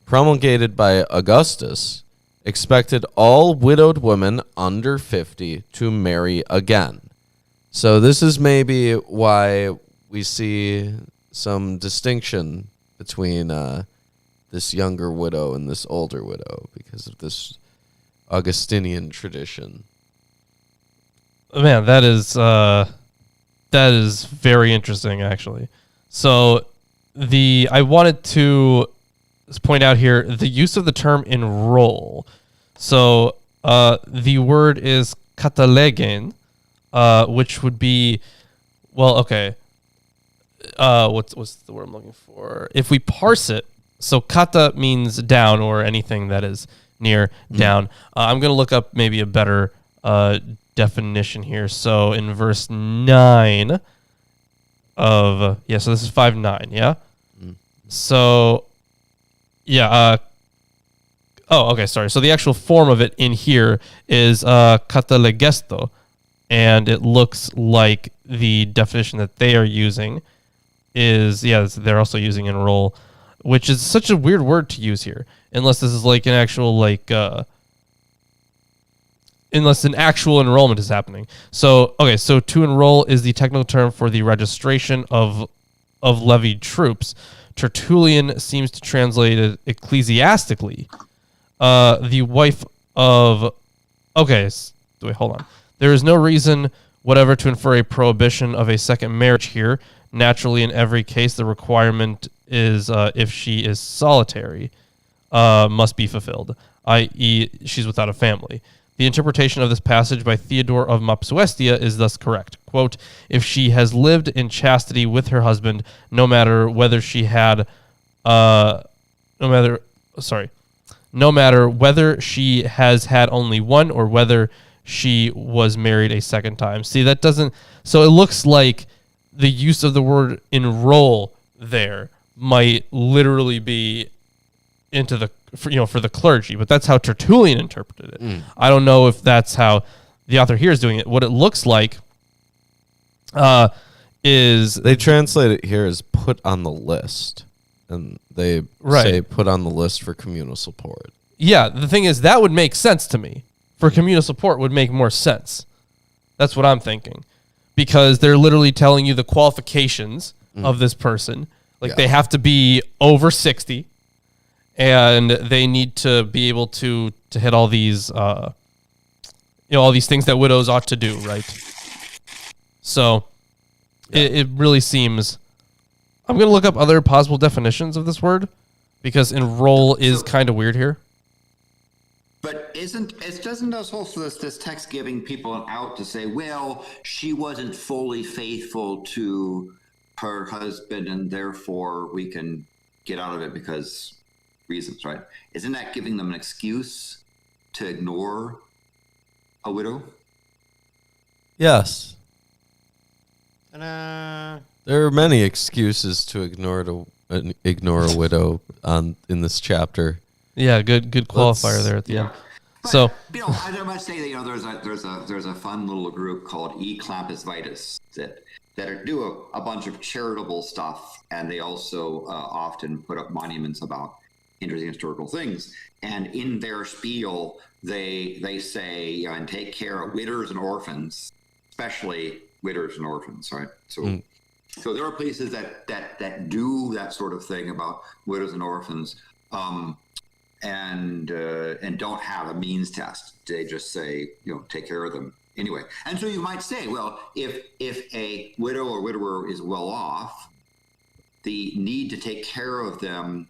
promulgated by Augustus, expected all widowed women under 50 to marry again. So this is maybe why we see some distinction between this younger widow and this older widow, because of this Augustinian tradition. Man, that is very interesting, actually. So I wanted to point out here the use of the term enroll. So the word is katalegen, which would be, well, okay. What's the word I'm looking for? If we parse it, so kata means down or anything that is near down. I'm going to look up maybe a better definition here. So in verse 9 of, so this is 5:9, yeah? So, okay, sorry. So the actual form of it in here is katalegesto, and it looks like the definition that they are using is, they're also using enroll, which is such a weird word to use here, unless this is like an actual, unless an actual enrollment is happening. So, okay, so to enroll is the technical term for the registration of levied troops. Tertullian seems to translate it ecclesiastically. The wife of... Okay, wait, hold on. There is no reason whatever to infer a prohibition of a second marriage here. Naturally, in every case, the requirement is if she is solitary, must be fulfilled, i.e. she's without a family. The interpretation of this passage by Theodore of Mopsuestia is thus correct. Quote, if she has lived in chastity with her husband, no matter whether she has had only one or whether she was married a second time. See, that doesn't, so it looks like the use of the word enroll there might literally be into the, for the clergy, but that's how Tertullian interpreted it. I don't know if that's how the author here is doing it. What it looks like is they translate it here as put on the list, and they say put on the list for communal support. Yeah, the thing is that would make sense to me. For communal support would make more sense. That's what I'm thinking, because they're literally telling you the qualifications of this person. Like they have to be over 60. And they need to be able to hit all these, all these things that widows ought to do, right? So it really seems. I'm going to look up other possible definitions of this word, because enroll is kind of weird here. But doesn't also this text giving people an out to say, well, she wasn't fully faithful to her husband, and therefore we can get out of it because reasons, right? Isn't that giving them an excuse to ignore a widow? Yes. And, there are many excuses to ignore a widow in this chapter. Yeah, good qualifier there at the end. But, so I must say that there's a fun little group called E Clampus Vitus that do a bunch of charitable stuff, and they also often put up monuments about interesting historical things. And in their spiel, they say, and take care of widows and orphans, especially widows and orphans, right? So so there are places that do that sort of thing about widows and orphans, and don't have a means test. They just say, take care of them anyway. And so you might say, well, if a widow or widower is well off, the need to take care of them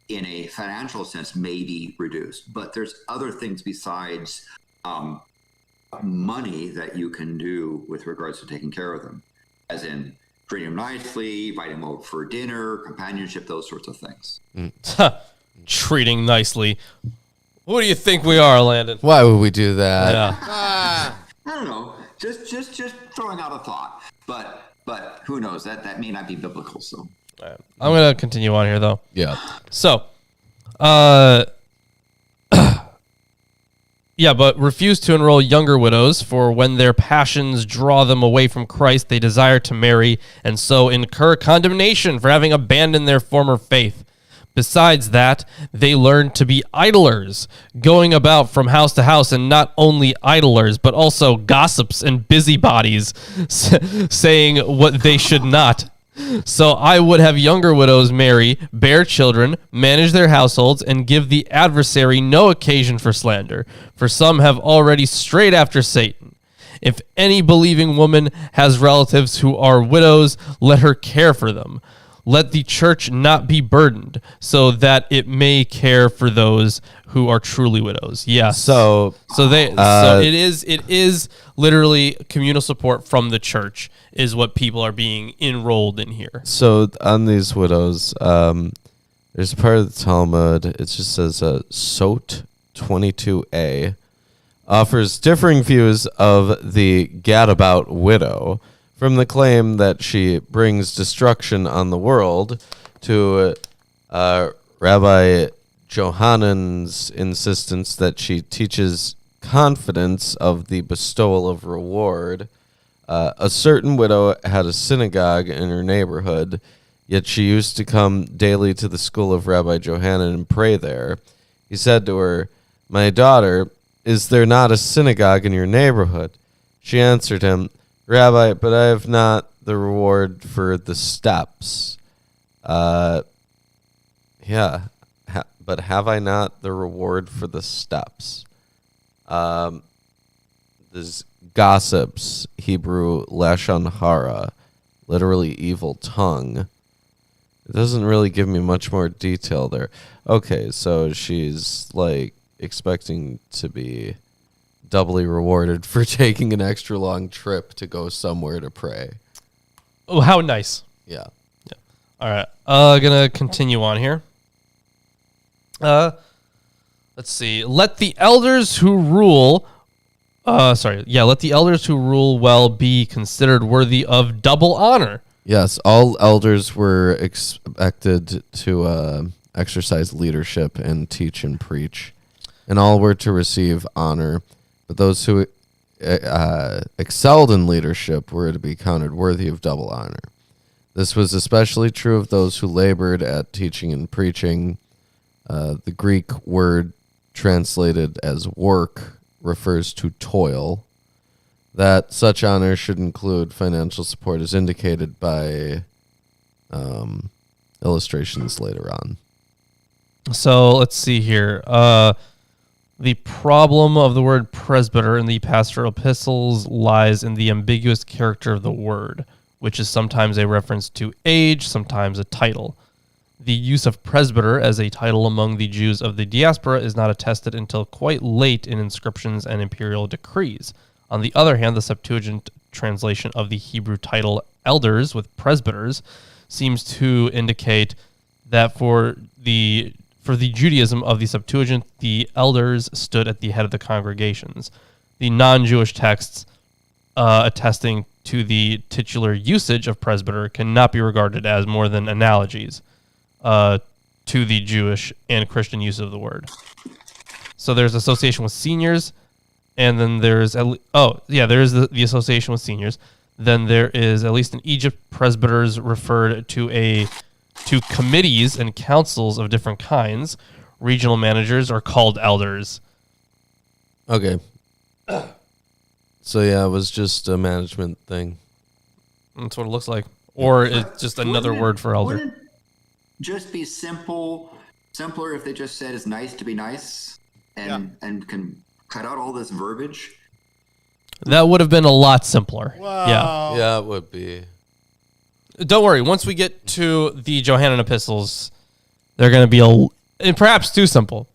in a financial sense may be reduced, but there's other things besides money that you can do with regards to taking care of them, as in treating them nicely, inviting them over for dinner, companionship, those sorts of things. Treating nicely. Who do you think we are, Landon? Why would we do that? Yeah. I don't know. Just throwing out a thought, but who knows? That may not be biblical. So. I'm going to continue on here, though. Yeah. So, Yeah, but refuse to enroll younger widows, for when their passions draw them away from Christ, they desire to marry, and so incur condemnation for having abandoned their former faith. Besides that, they learn to be idlers, going about from house to house, and not only idlers, but also gossips and busybodies, saying what they should not. So I would have younger widows marry, bear children, manage their households, and give the adversary no occasion for slander, for some have already strayed after Satan. If any believing woman has relatives who are widows, let her care for them. Let the church not be burdened, so that it may care for those who are truly widows. Yes. So it is literally communal support from the church is what people are being enrolled in here. So on these widows, there's a part of the Talmud. It just says Sot 22a offers differing views of the gadabout widow, from the claim that she brings destruction on the world to Rabbi Johannan's insistence that she teaches confidence of the bestowal of reward. A certain widow had a synagogue in her neighborhood, yet she used to come daily to the school of Rabbi Johanan and pray there. He said to her, "My daughter, is there not a synagogue in your neighborhood?" She answered him, "Rabbi, but I have not the reward for the steps." But have I not the reward for the steps? This gossips, Hebrew lashon hara, literally evil tongue. It doesn't really give me much more detail there. Okay, so she's like expecting to be doubly rewarded for taking an extra long trip to go somewhere to pray. Oh, how nice. Yeah. All right. Gonna continue on here. Let's see. Let the elders who rule let the elders who rule well be considered worthy of double honor. Yes, all elders were expected to exercise leadership and teach and preach, and all were to receive honor. But those who excelled in leadership were to be counted worthy of double honor. This was especially true of those who labored at teaching and preaching. The Greek word translated as work refers to toil. That such honor should include financial support is indicated by illustrations later on. So let's see here. The problem of the word presbyter in the pastoral epistles lies in the ambiguous character of the word, which is sometimes a reference to age, sometimes a title. The use of presbyter as a title among the Jews of the diaspora is not attested until quite late in inscriptions and imperial decrees. On the other hand, the Septuagint translation of the Hebrew title elders with presbyters seems to indicate that for the Judaism of the Septuagint, the elders stood at the head of the congregations. The non-Jewish texts attesting to the titular usage of presbyter cannot be regarded as more than analogies to the Jewish and Christian use of the word. So there's association with seniors, and then there's there is the association with seniors. Then there is, at least in Egypt, presbyters referred to committees and councils of different kinds. Regional managers are called elders. Okay. So yeah, it was just a management thing. That's what it looks like. Or it's just another word for elder. Wouldn't it just be simpler if they just said it's nice to be nice and can cut out all this verbiage? That would have been a lot simpler. Wow. Yeah, it would be. Don't worry. Once we get to the Johannine epistles, they're going to be perhaps too simple.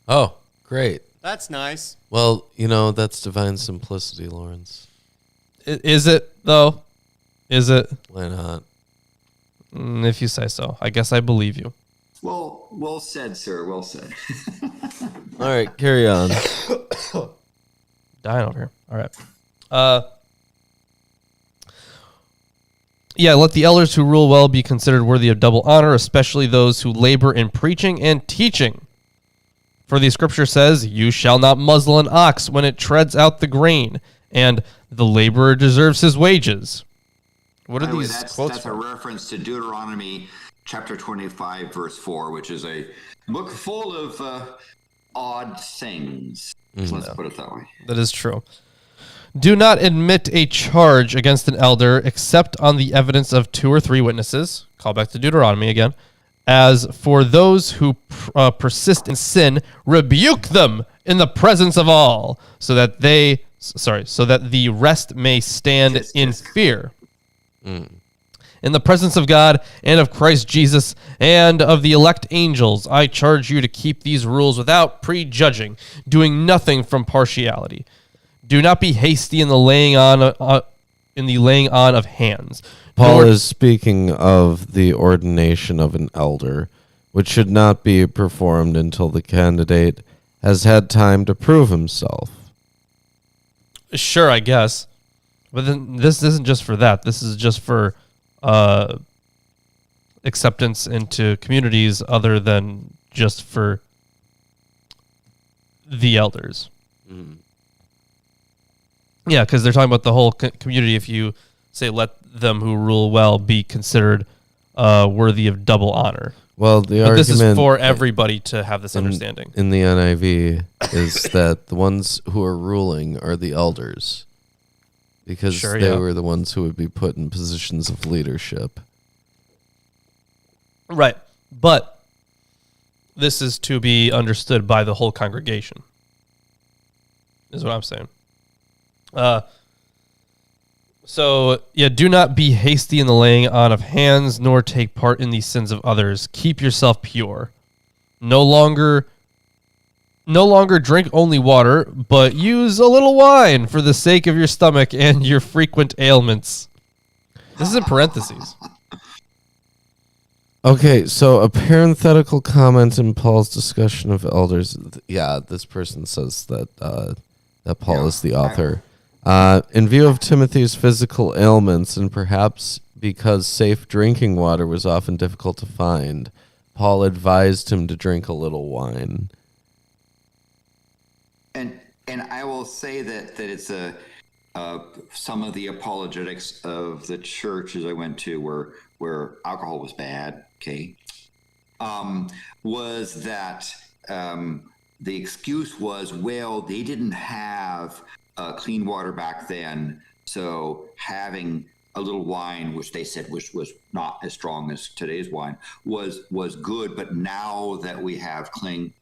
Oh, great. That's nice. Well, that's divine simplicity, Lawrence. Is it, though? Is it? Why not? If you say so. I guess I believe you. Well said, sir. Well said. All right, carry on. Dying over here. All right. Let the elders who rule well be considered worthy of double honor, especially those who labor in preaching and teaching. For the scripture says, "You shall not muzzle an ox when it treads out the grain," and "The laborer deserves his wages." What are these quotes That's from? a reference to Deuteronomy chapter 25, verse 4, which is a book full of odd sayings. Let's put it that way. That is true. Do not admit a charge against an elder except on the evidence of 2 or 3 witnesses. Call back to Deuteronomy again. As for those who persist in sin, rebuke them in the presence of all, so that the rest may stand in fear. In the presence of God and of Christ Jesus and of the elect angels, I charge you to keep these rules without prejudging, doing nothing from partiality. Do not be hasty in the laying on of hands. Paul is speaking of the ordination of an elder, which should not be performed until the candidate has had time to prove himself. Sure, I guess. But then this isn't just for that. This is just for acceptance into communities other than just for the elders. Yeah, because they're talking about the whole community. If you say, let them who rule well be considered worthy of double honor. Well, this is for everybody to have this understanding. In the NIV is that the ones who are ruling are the elders, because they were the ones who would be put in positions of leadership. Right. But this is to be understood by the whole congregation, is what I'm saying. Do not be hasty in the laying on of hands, nor take part in the sins of others. Keep yourself pure. No longer drink only water, but use a little wine for the sake of your stomach and your frequent ailments. This is in parentheses. Okay, so a parenthetical comment in Paul's discussion of elders. Yeah, this person says that that Paul is the author. In view of Timothy's physical ailments, and perhaps because safe drinking water was often difficult to find, Paul advised him to drink a little wine. And I will say that it's some of the apologetics of the churches I went to where alcohol was bad, okay, was that the excuse was, well, they didn't have clean water back then, so having a little wine, which they said was not as strong as today's wine, was good. But now that we have clean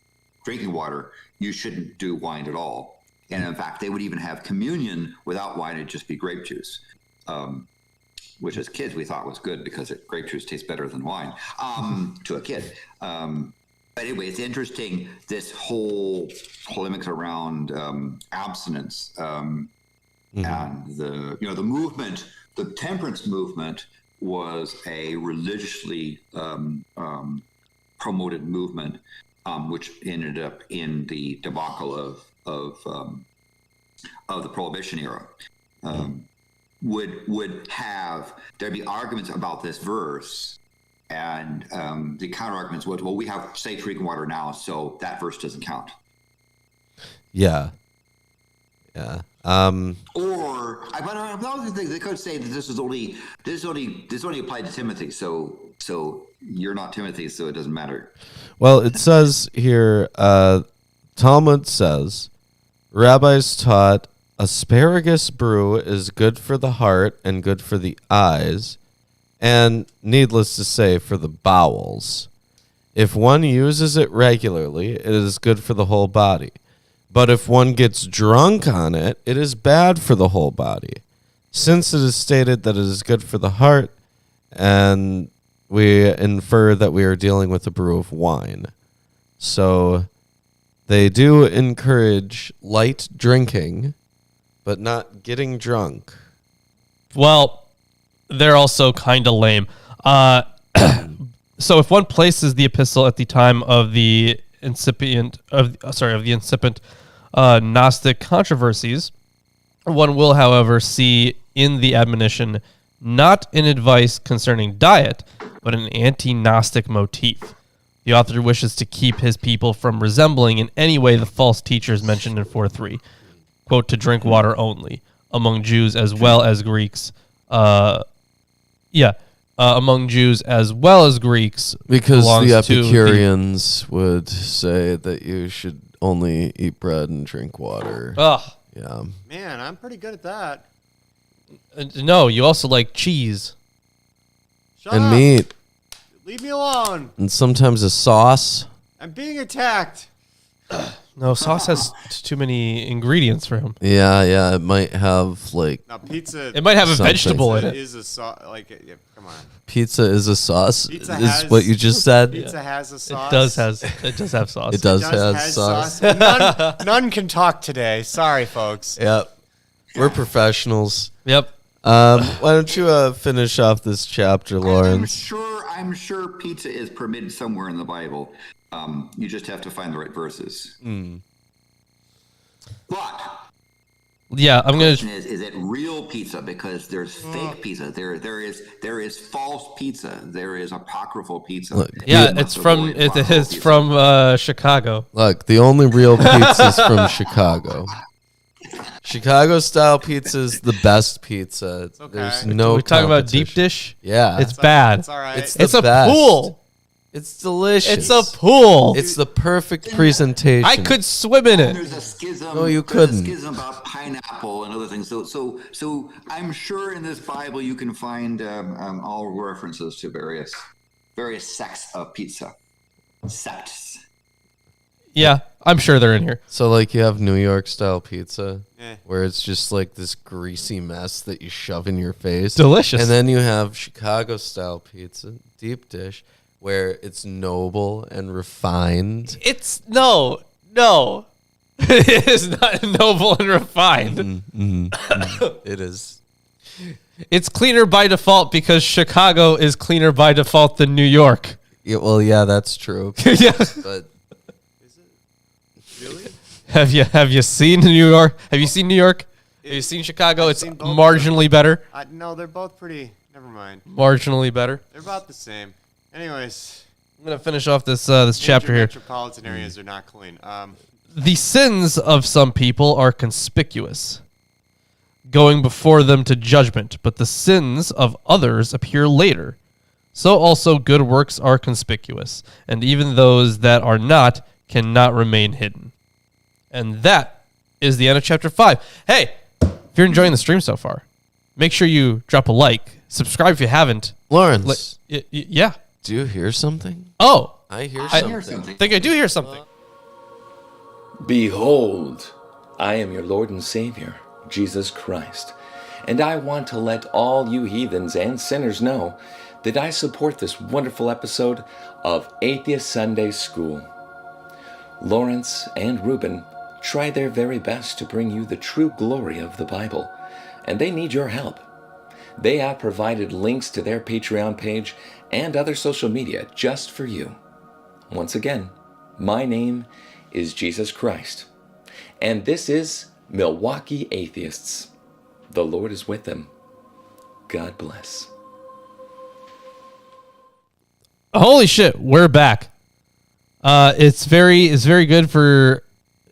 drinking water, you shouldn't do wine at all. And in fact, they would even have communion without wine; it'd just be grape juice, which as kids we thought was good because grape juice tastes better than wine to a kid. But anyway, it's interesting, this whole polemic around abstinence and the movement. The temperance movement was a religiously promoted movement, which ended up in the debacle of the Prohibition era. There'd be arguments about this verse. And the counter arguments was, well, we have safe drinking water now, so that verse doesn't count. Yeah. Or another thing, they could say that this only applied to Timothy, so you're not Timothy, so it doesn't matter. Well, it says here, Talmud says, rabbis taught asparagus brew is good for the heart and good for the eyes, and needless to say, for the bowels. If one uses it regularly, it is good for the whole body. But if one gets drunk on it, it is bad for the whole body. Since it is stated that it is good for the heart, and we infer that we are dealing with a brew of wine. So they do encourage light drinking, but not getting drunk. Well, they're also kind of lame. So if one places the epistle at the time of the incipient Gnostic controversies, one will, however, see in the admonition not an advice concerning diet, but an anti-Gnostic motif. The author wishes to keep his people from resembling in any way the false teachers mentioned in 4:3. Quote, to drink water only, among Jews as well as Greeks. Among Jews as well as Greeks. Because the Epicureans would say that you should only eat bread and drink water. Ugh. Yeah. Man, I'm pretty good at that. No, you also like cheese. Shut and up. meat. Leave me alone. And sometimes a sauce. I'm being attacked. No, sauce has too many ingredients for him. Yeah. It might have like. Now pizza. It might have a Something. vegetable in it. Is a sauce. Like, yeah, come on. Pizza is a sauce. Pizza is has- what you just said. Pizza has a sauce. It does have sauce. It does It have has sauce. None can talk today. Sorry, folks. Yep. We're professionals. Yep. Why don't you finish off this chapter, Lawrence? I'm sure pizza is permitted somewhere in the Bible. You just have to find the right verses. But Yeah, I'm gonna. is it real pizza? Because there's fake pizza. There is false pizza. There is apocryphal pizza. Look, Yeah, it's from Chicago. Look, the only real pizza is from Chicago. Chicago style pizza is the best pizza. okay. There's no. We're talking about deep competition. dish. Yeah, It's bad. It's all right. It's It's the a best. pool. It's delicious. It's a pool. It's the perfect presentation. I could swim in it. There's a schism. No, you there's couldn't. A schism about pineapple and other things. So I'm sure in this Bible you can find all references to various sects of pizza. Sects. Yeah, I'm sure they're in here. So like you have New York style pizza, Eh. where it's just like this greasy mess that you shove in your face. Delicious. And then you have Chicago style pizza, deep dish, where it's noble and refined. It's no. It is not noble and refined. It is. It's cleaner by default because Chicago is cleaner by default than New York. Yeah, well, yeah, that's true. Yeah. But Really? Have you seen New York? Have you seen New York? Have you seen Chicago? It's seen both of marginally better. No, they're both pretty. Never mind. Marginally better. They're about the same. Anyways, I'm gonna finish off this this chapter major here. Metropolitan areas are not clean. The sins of some people are conspicuous, going before them to judgment, but the sins of others appear later. So also good works are conspicuous, and even those that are not cannot remain hidden. And that is the end of chapter 5. Hey, if you're enjoying the stream so far, make sure you drop a like, subscribe if you haven't. Lawrence, Yeah. do you hear something? Oh, I hear I something. think I do hear something. Behold, I am your Lord and Savior, Jesus Christ, and I want to let all you heathens and sinners know that I support this wonderful episode of Atheist Sunday School. Lawrence and Reuben try their very best to bring you the true glory of the Bible, and they need your help. They have provided links to their Patreon page and other social media just for you. Once again, my name is Jesus Christ, and this is Milwaukee Atheists. The Lord is with them. God bless. Holy shit, we're back. It's very good for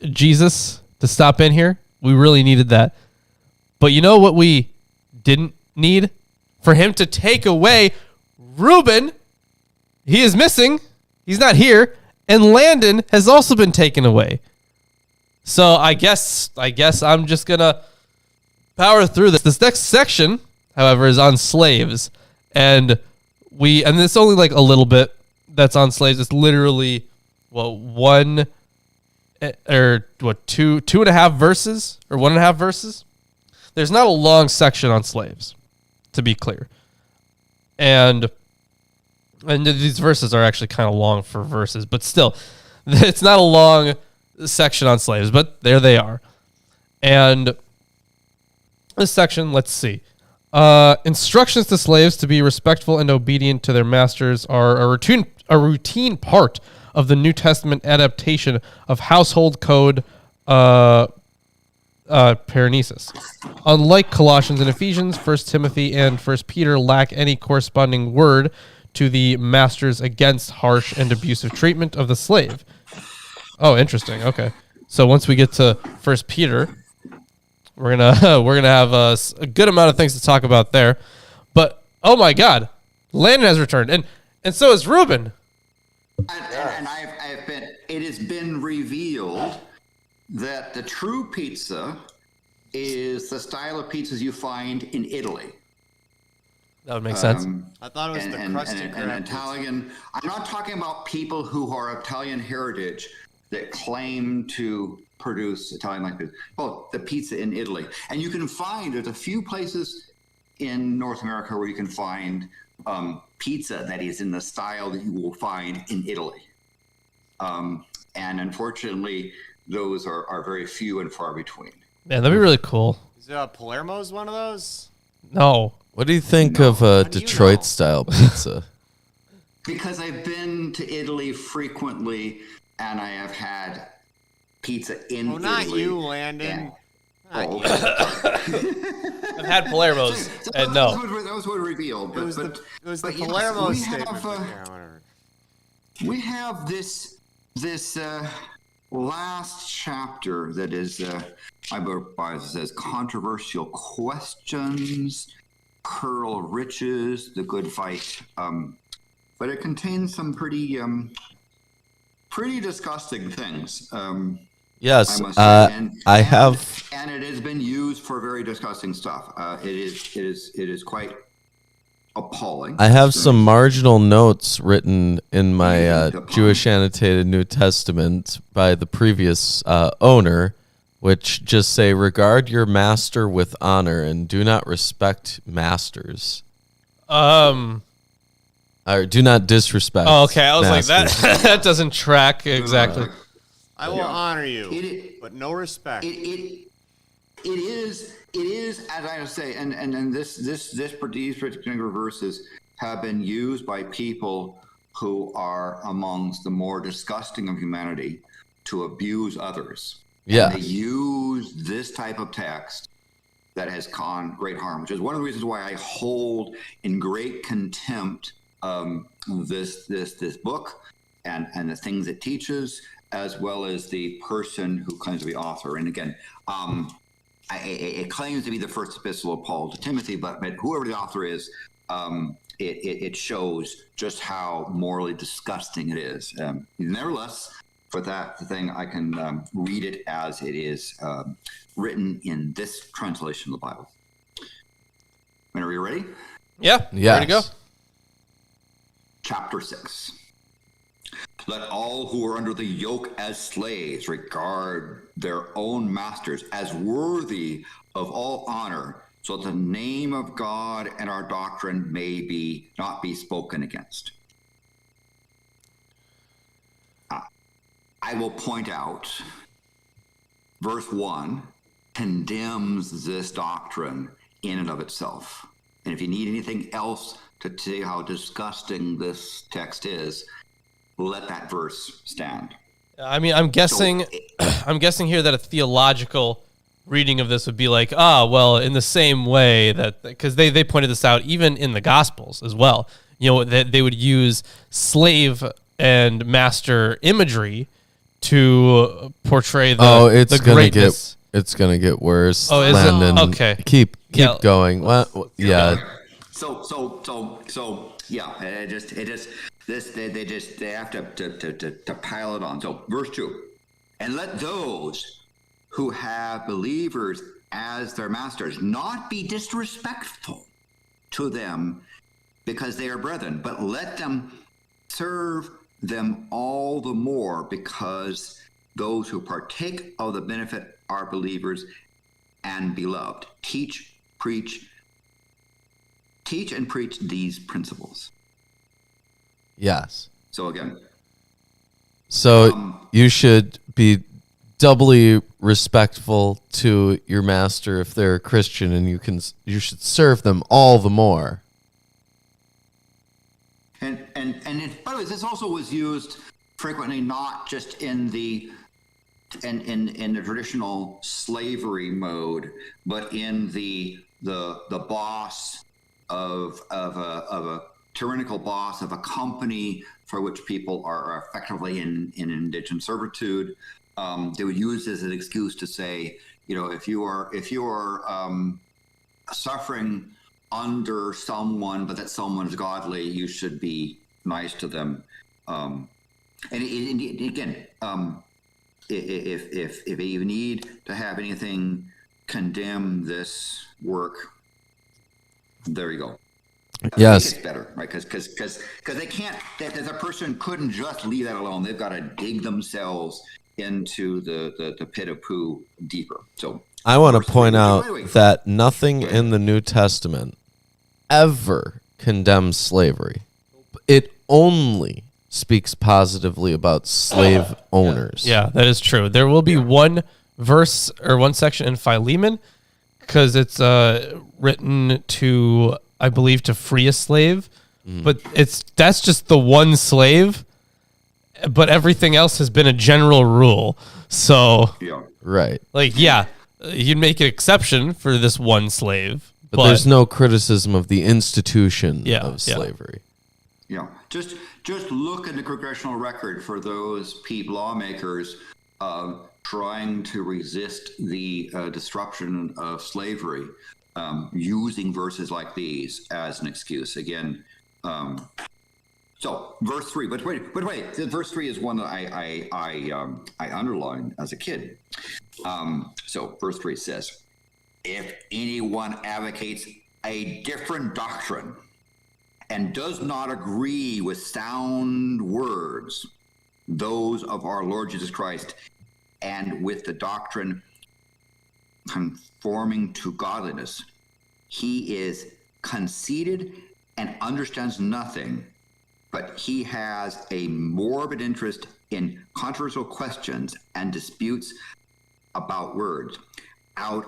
Jesus to stop in here. We really needed that. But you know what we didn't need? For him to take away Reuben. He is missing. He's not here. And Landon has also been taken away. So I guess I'm just gonna power through this. This next section, however, is on slaves. And it's only like a little bit that's on slaves. It's literally two and a half verses or 1.5 verses. There's not a long section on slaves, to be clear. And these verses are actually kind of long for verses, but still, it's not a long section on slaves, but there they are. And this section, let's see. Instructions to slaves to be respectful and obedient to their masters are a routine part of the New Testament adaptation of household code paranesis. Unlike Colossians and Ephesians, 1 Timothy and 1 Peter lack any corresponding word to the masters against harsh and abusive treatment of the slave. Oh, interesting. Okay. So once we get to 1 Peter, we're gonna have a good amount of things to talk about there. But oh my God, Landon has returned, and so has Ruben. And it has been revealed that the true pizza is the style of pizzas you find in Italy. That would make sense. I thought it was the crusty crab and Italian. I'm not talking about people who are Italian heritage that claim to produce Italian-like pizza. Oh, the pizza in Italy. And you can find, there's a few places in North America where you can find pizza that is in the style that you will find in Italy. And unfortunately, those are very few and far between. Man, that'd be really cool. Is Palermo's one of those? No. What do you think of Detroit-style pizza? Because I've been to Italy frequently, and I have had pizza in Italy. Not you, Landon. Okay. I've had Palermo's, and no. That was what revealed. It was the Palermo statement. We have this last chapter that is, my book says, controversial questions, curl riches, the good fight. But it contains some pretty disgusting things. Yes, I must say. I have, and it has been used for very disgusting stuff. It is quite appalling. I have some marginal notes written in my Jewish Annotated New Testament by the previous owner, which just say, regard your master with honor and do not respect masters. Or do not disrespect. Oh, okay. I was masters. like, that doesn't track exactly. I will honor you, but no respect. It is, as I say, and these particular verses have been used by people who are amongst the more disgusting of humanity to abuse others. Yeah. And they use this type of text that has caused great harm, which is one of the reasons why I hold in great contempt this book and the things it teaches, as well as the person who claims to be author. And again, it claims to be the first epistle of Paul to Timothy, but whoever the author is, it shows just how morally disgusting it is. Nevertheless, for that thing, I can read it as it is written in this translation of the Bible. Are you ready? Yeah. Yes. Ready to go? Chapter 6. Let all who are under the yoke as slaves regard their own masters as worthy of all honor, so that the name of God and our doctrine may not be spoken against. I will point out, verse 1 condemns this doctrine in and of itself. And if you need anything else to see how disgusting this text is, let that verse stand. I mean, I'm guessing here that a theological reading of this would be like, well, in the same way that, because they pointed this out even in the Gospels as well, that they would use slave and master imagery to portray the greatness. It's gonna get worse. Oh, is Landon, it? Okay. Keep going. Well, yeah. So yeah. They have to pile it on. So verse 2, and let those who have believers as their masters not be disrespectful to them because they are brethren, but let them serve them all the more because those who partake of the benefit are believers and beloved. Teach and preach these principles. Yes. So again. So you should be doubly respectful to your master if they're a Christian, and you should serve them all the more. And by the way, this also was used frequently, not just in the traditional slavery mode, but in the boss of tyrannical boss of a company for which people are effectively in indentured servitude. They would use this as an excuse to say, if you are suffering under someone, but that someone is godly, you should be nice to them. And again, if you need to have anything condemn this work, there you go. Yes, it's better, right? Because they can't. The person couldn't just leave that alone. They've got to dig themselves into the pit of poo deeper. So I want to point out that nothing in the New Testament ever condemns slavery. It only speaks positively about slave owners. Yeah, that is true. There will be one verse or one section in Philemon, because it's written to, I believe, to free a slave, but that's just the one slave, but everything else has been a general rule. So, Right. You'd make an exception for this one slave, but there's no criticism of the institution of slavery. Just look at the congressional record for those lawmakers trying to resist the disruption of slavery, using verses like these as an excuse. Again, so verse 3. But wait, verse 3 is one that I underlined as a kid. So verse 3 says, "If anyone advocates a different doctrine and does not agree with sound words, those of our Lord Jesus Christ, and with the doctrine conforming to godliness, he is conceited and understands nothing, but he has a morbid interest in controversial questions and disputes about words, out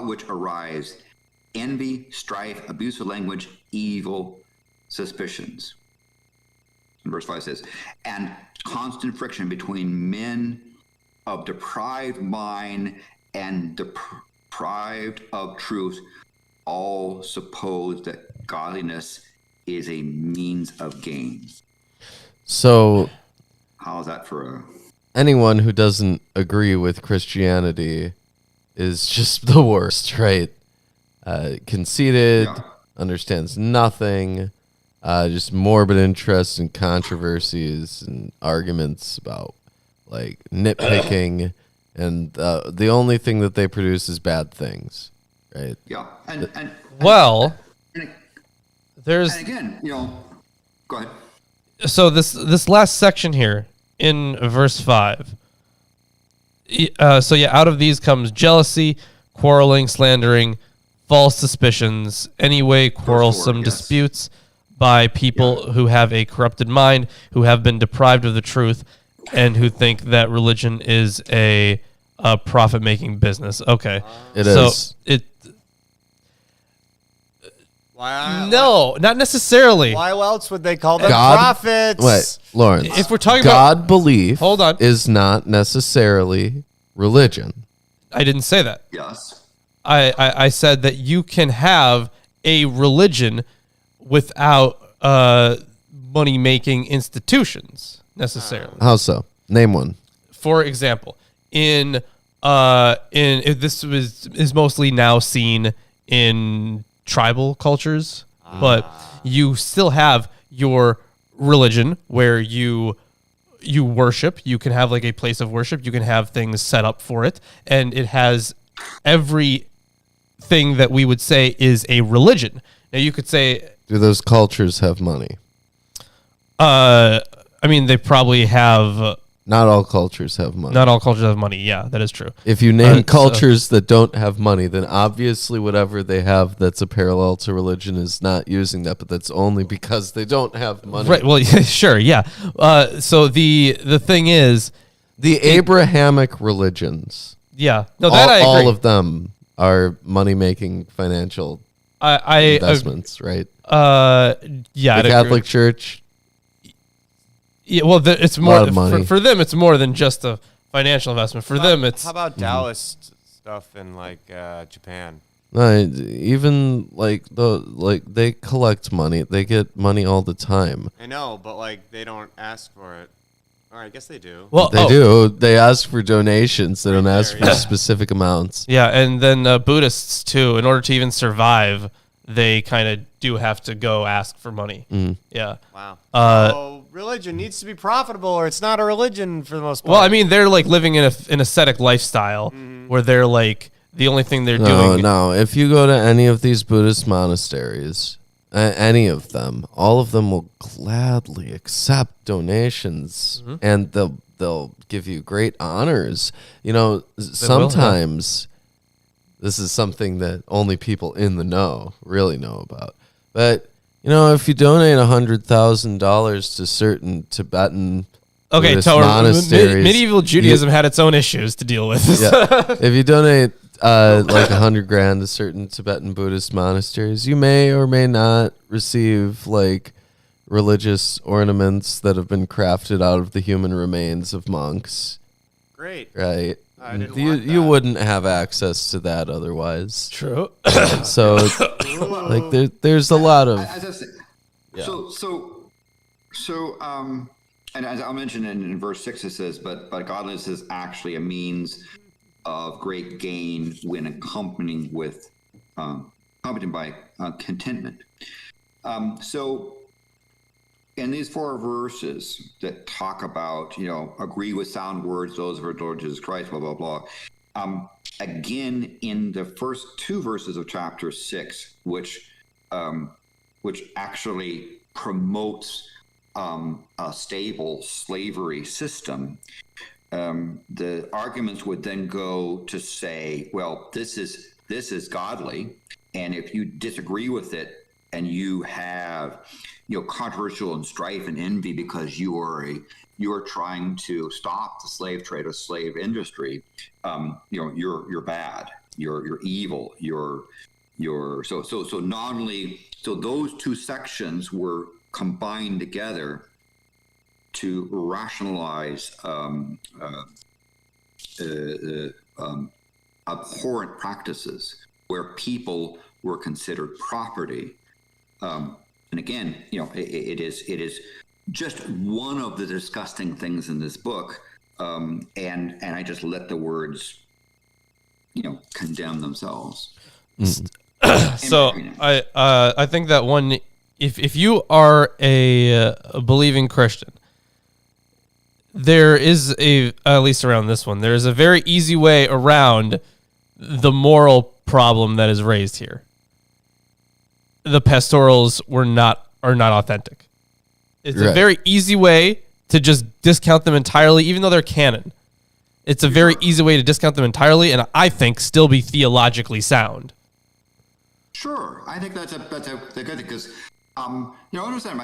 which arise envy, strife, abuse of language, evil suspicions." And verse 5 says, "And constant friction between men of deprived mind and deprived of truth, all suppose that godliness is a means of gain." So, how's that for anyone who doesn't agree with Christianity is just the worst, right? Conceited, understands nothing, just morbid interest in controversies and arguments about nitpicking, and the only thing that they produce is bad things, right? Yeah, there's and again, go ahead. So this last section here in verse 5. Out of these comes jealousy, quarreling, slandering, false suspicions, anyway quarrelsome disputes by people who have a corrupted mind, who have been deprived of the truth, and who think that religion is a profit-making business. Okay. It is. No, not necessarily. Why else would they call them prophets? Wait, Lawrence. If we're talking God belief, hold on, is not necessarily religion. I didn't say that. Yes. I said that you can have a religion without money-making institutions necessarily. How so? Name one. For example, this is mostly now seen in tribal cultures, but you still have your religion where you worship. You can have a place of worship. You can have things set up for it, and it has everything that we would say is a religion. Now you could say, do those cultures have money? They probably have. Not all cultures have money. Not all cultures have money. Yeah, that is true. If you name cultures that don't have money, then obviously whatever they have that's a parallel to religion is not using that, but that's only because they don't have money. Right. Well, sure. Yeah. So the thing is, the Abrahamic religions. Yeah. No, that I agree. All of them are money-making financial investments, right? Yeah. The Catholic Church. Yeah, well, it's more for them. It's more than just a financial investment. For them, it's how about Taoist stuff in Japan? Even they collect money. They get money all the time. I know, but like they don't ask for it. Or I guess they do. Well, They do. They ask for donations. They don't ask for specific amounts. Yeah, and then Buddhists too. In order to even survive, they kind of do have to go ask for money. Yeah. Wow. So religion needs to be profitable, or it's not a religion for the most part. Well, I mean, they're like living in an ascetic lifestyle where they're like the only thing they're doing. No. If you go to any of these Buddhist monasteries, any of them, all of them will gladly accept donations, and they'll give you great honors. You know, sometimes this is something that only people in the know really know about. But you know, if you donate $100,000 to certain Tibetan Buddhist monasteries, medieval Judaism had its own issues to deal with. If you donate like $100,000 to certain Tibetan Buddhist monasteries, you may or may not receive like religious ornaments that have been crafted out of the human remains of monks. Great. Right. I didn't want You that. wouldn't have access to that otherwise. True. So like there's a lot of As I say, and as I'll mention in verse 6, it says, but godliness is actually a means of great gain when accompanied by contentment. So in these 4 verses that talk about, you know, agree with sound words, those of our Lord Jesus Christ, blah, blah, blah. Again, in the first 2 verses of chapter 6, which actually promotes a stable slavery system, the arguments would then go to say, well, this is godly, and if you disagree with it and you have, you know, controversial and strife and envy because you are trying to stop the slave trade or slave industry, you know, you're bad, you're evil, so not only so those 2 sections were combined together to rationalize abhorrent practices where people were considered property. And again, you know, it is just one of the disgusting things in this book, and I just let the words, you know, condemn themselves. So I think that one, if you are a believing Christian, there is at least around this one, there is a very easy way around the moral problem that is raised here. The pastorals are not authentic. It's a very easy way to just discount them entirely, even though they're canon. It's a very easy way to discount them entirely, and I think still be theologically sound. Sure, I think that's a good thing, because you know, understand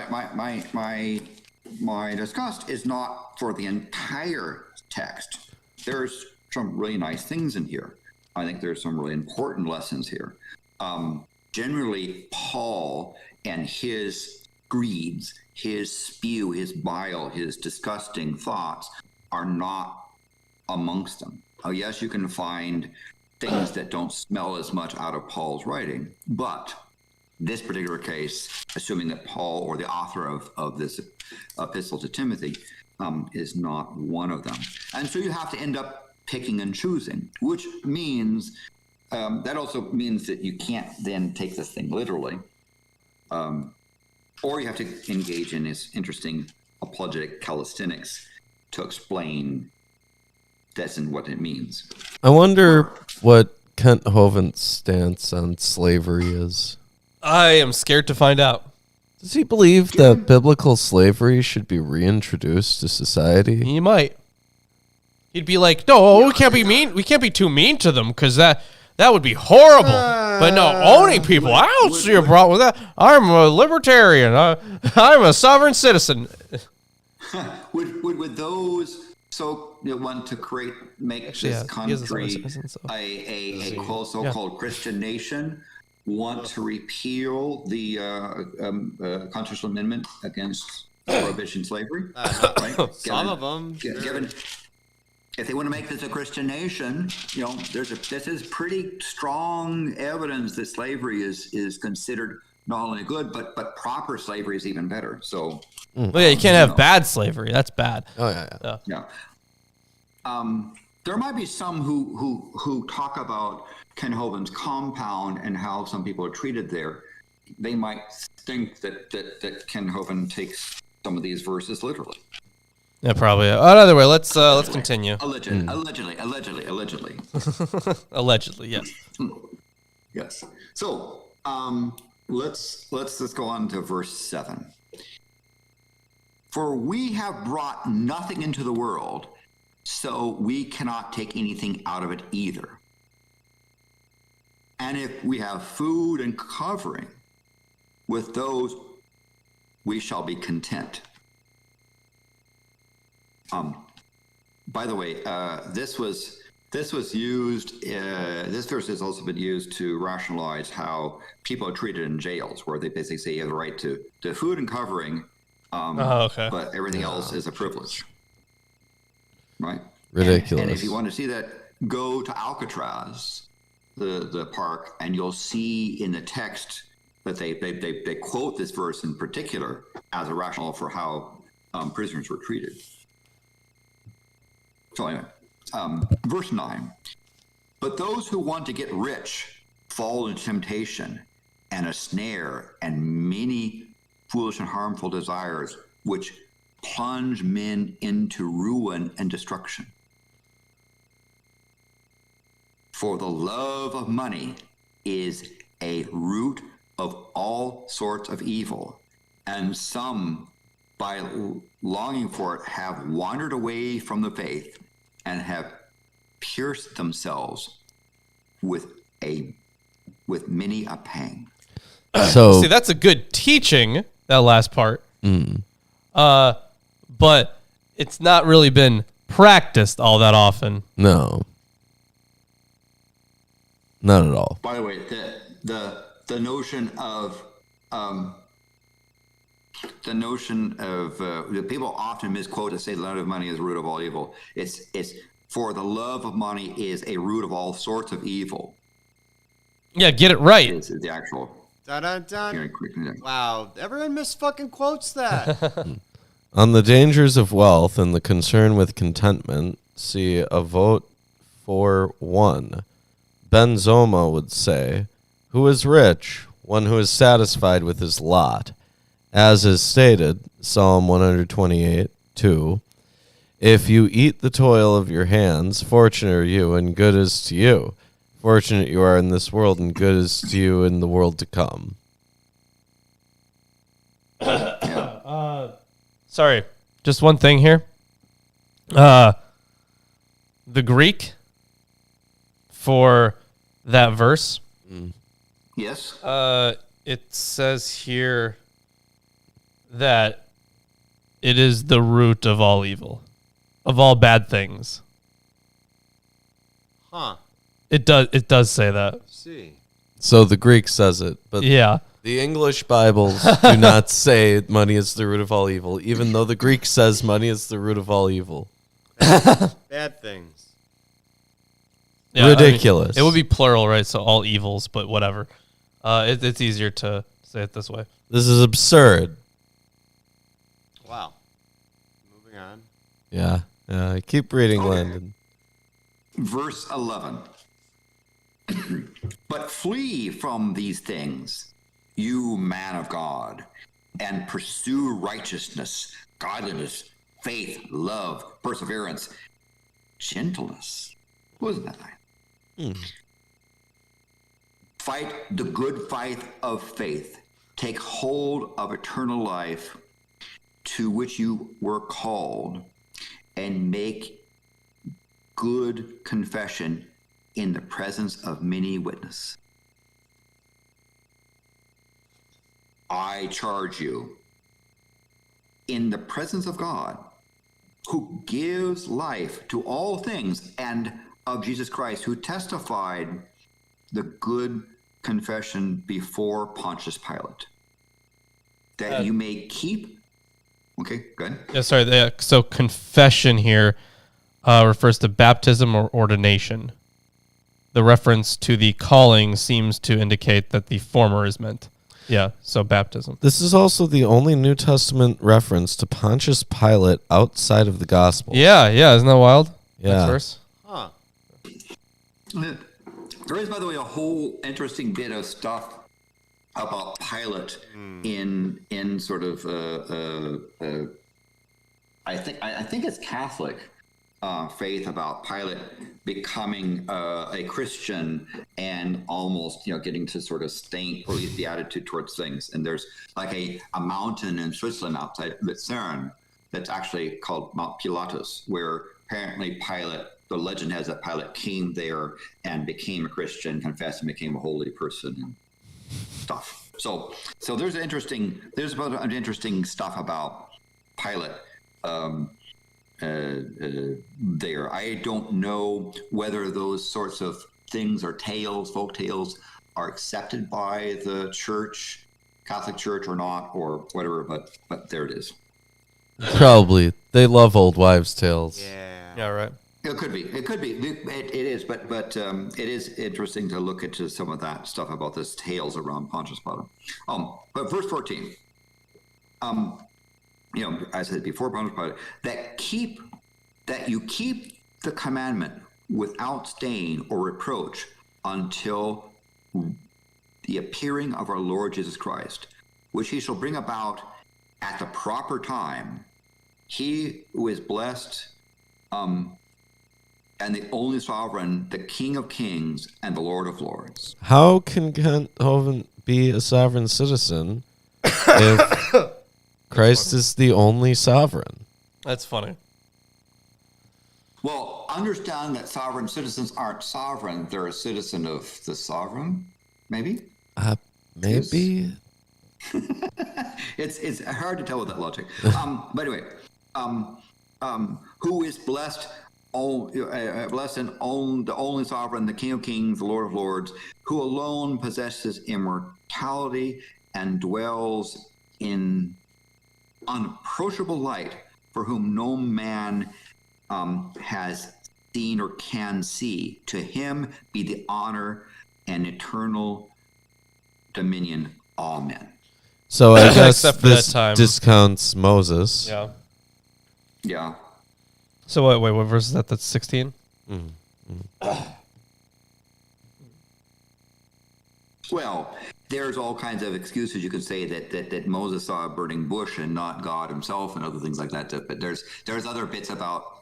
my disgust is not for the entire text. There's some really nice things in here. I think there's some really important lessons here. Generally, Paul and his greeds, his spew, his bile, his disgusting thoughts are not amongst them. Oh, yes, you can find things that don't smell as much out of Paul's writing, but this particular case, assuming that Paul or the author of this epistle to Timothy is not one of them. And so you have to end up picking and choosing, which means that also means that you can't then take this thing literally, or you have to engage in this interesting apologetic calisthenics to explain this and what it means. I wonder what Kent Hovind's stance on slavery is. I am scared to find out. Does he believe that biblical slavery should be reintroduced to society? He might. He'd be like, no, we can't be mean. We can't be too mean to them because that would be horrible. But no, owning people, I don't see a problem with that. I'm a libertarian. I'm a sovereign citizen. Would those want to make this country a so-called Christian nation want to repeal the constitutional amendment against prohibition slavery? Some of them. if they want to make this a Christian nation, this is pretty strong evidence that slavery is considered not only good, but proper slavery is even better. So, well, yeah, you can't have bad slavery. That's bad. Oh yeah. There might be some who talk about Ken Hovind's compound and how some people are treated there. They might think that Ken Hovind takes some of these verses literally. Yeah, probably. Another way. Let's continue. Allegedly. Allegedly, yes. Yes. So let's go on to verse 7. For we have brought nothing into the world, so we cannot take anything out of it either. And if we have food and covering, with those we shall be content. By the way, this was used. This verse has also been used to rationalize how people are treated in jails, where they basically say you have the right to food and covering, but everything else is a privilege, right? Ridiculous. And if you want to see that, go to Alcatraz, the park, and you'll see in the text that they quote this verse in particular as a rationale for how prisoners were treated. So anyway, verse 9. But those who want to get rich fall into temptation and a snare and many foolish and harmful desires, which plunge men into ruin and destruction. For the love of money is a root of all sorts of evil, and some, by longing for it, have wandered away from the faith and have pierced themselves with many a pang. So see, that's a good teaching, that last part. But it's not really been practiced all that often. no, not at all. By the way, the notion of people often misquote to say the love of money is the root of all evil. It's for the love of money is a root of all sorts of evil. Yeah, get it right. Is the actual. Dun, dun, dun. Wow, everyone misfucking quotes that. On the dangers of wealth and the concern with contentment, see a vote for 1. Ben Zoma would say, who is rich? One who is satisfied with his lot. As is stated, Psalm 128:2, if you eat the toil of your hands, fortunate are you, and good is to you. Fortunate you are in this world, and good is to you in the world to come. Sorry, just one thing here. The Greek for that verse. Yes. It says here that it is the root of all evil, of all bad things. Huh. It does say that. See. So the Greek says it, but Yeah. the English Bibles do not say money is the root of all evil, even though the Greek says money is the root of all evil. Bad things. Yeah, Ridiculous. I mean, it would be plural, right? So all evils, but whatever. It's easier to say it this way. This is absurd. Wow. Moving on. Yeah. Keep reading, Okay. Landon. Verse 11. But flee from these things, you man of God, and pursue righteousness, godliness, faith, love, perseverance, gentleness. Wasn't that nice? Fight the good fight of faith. Take hold of eternal life, to which you were called, and make good confession in the presence of many witnesses. I charge you, in the presence of God, who gives life to all things, and of Jesus Christ, who testified the good confession before Pontius Pilate, that you may keep. Okay, good. Yeah, sorry. So confession here, refers to baptism or ordination. The reference to the calling seems to indicate that the former is meant. Yeah, so baptism. This is also the only New Testament reference to Pontius Pilate outside of the Gospel. Yeah, isn't that wild? Yeah. Next verse. Huh. There is, by the way, a whole interesting bit of stuff about Pilate in sort of I think it's Catholic faith about Pilate becoming a Christian and almost getting to sort of stain or at least the attitude towards things. And there's like a mountain in Switzerland outside Lucerne that's actually called Mount Pilatus, where apparently Pilate, the legend has that Pilate came there and became a Christian, confessed, and became a holy person and stuff. So there's interesting stuff about Pilate there. I don't know whether those sorts of things or folk tales are accepted by the church, Catholic Church or not, or whatever, but there it is. Probably. They love old wives' tales. Yeah, right. It could be. It is, but it is interesting to look into some of that stuff about this tales around Pontius Pilate. But verse 14, as I said before, Pontius Pilate, that you keep the commandment without stain or reproach until the appearing of our Lord Jesus Christ, which he shall bring about at the proper time. He who is blessed, and the only sovereign, the King of Kings and the Lord of Lords. How can Kent Hovind be a sovereign citizen if Christ is the only sovereign? That's funny. Well, understand that sovereign citizens aren't sovereign. They're a citizen of the sovereign, maybe? Maybe. It's hard to tell with that logic. But anyway, who is blessed? Blessed and the only sovereign, the King of Kings, the Lord of Lords, who alone possesses immortality and dwells in unapproachable light, for whom no man has seen or can see. To him be the honor and eternal dominion. Amen. So I guess Except for this that time. discounts Moses. Yeah. Yeah. So wait, what verse is that? That's 16? Well, there's all kinds of excuses you could say that Moses saw a burning bush and not God himself and other things like that. But there's other bits about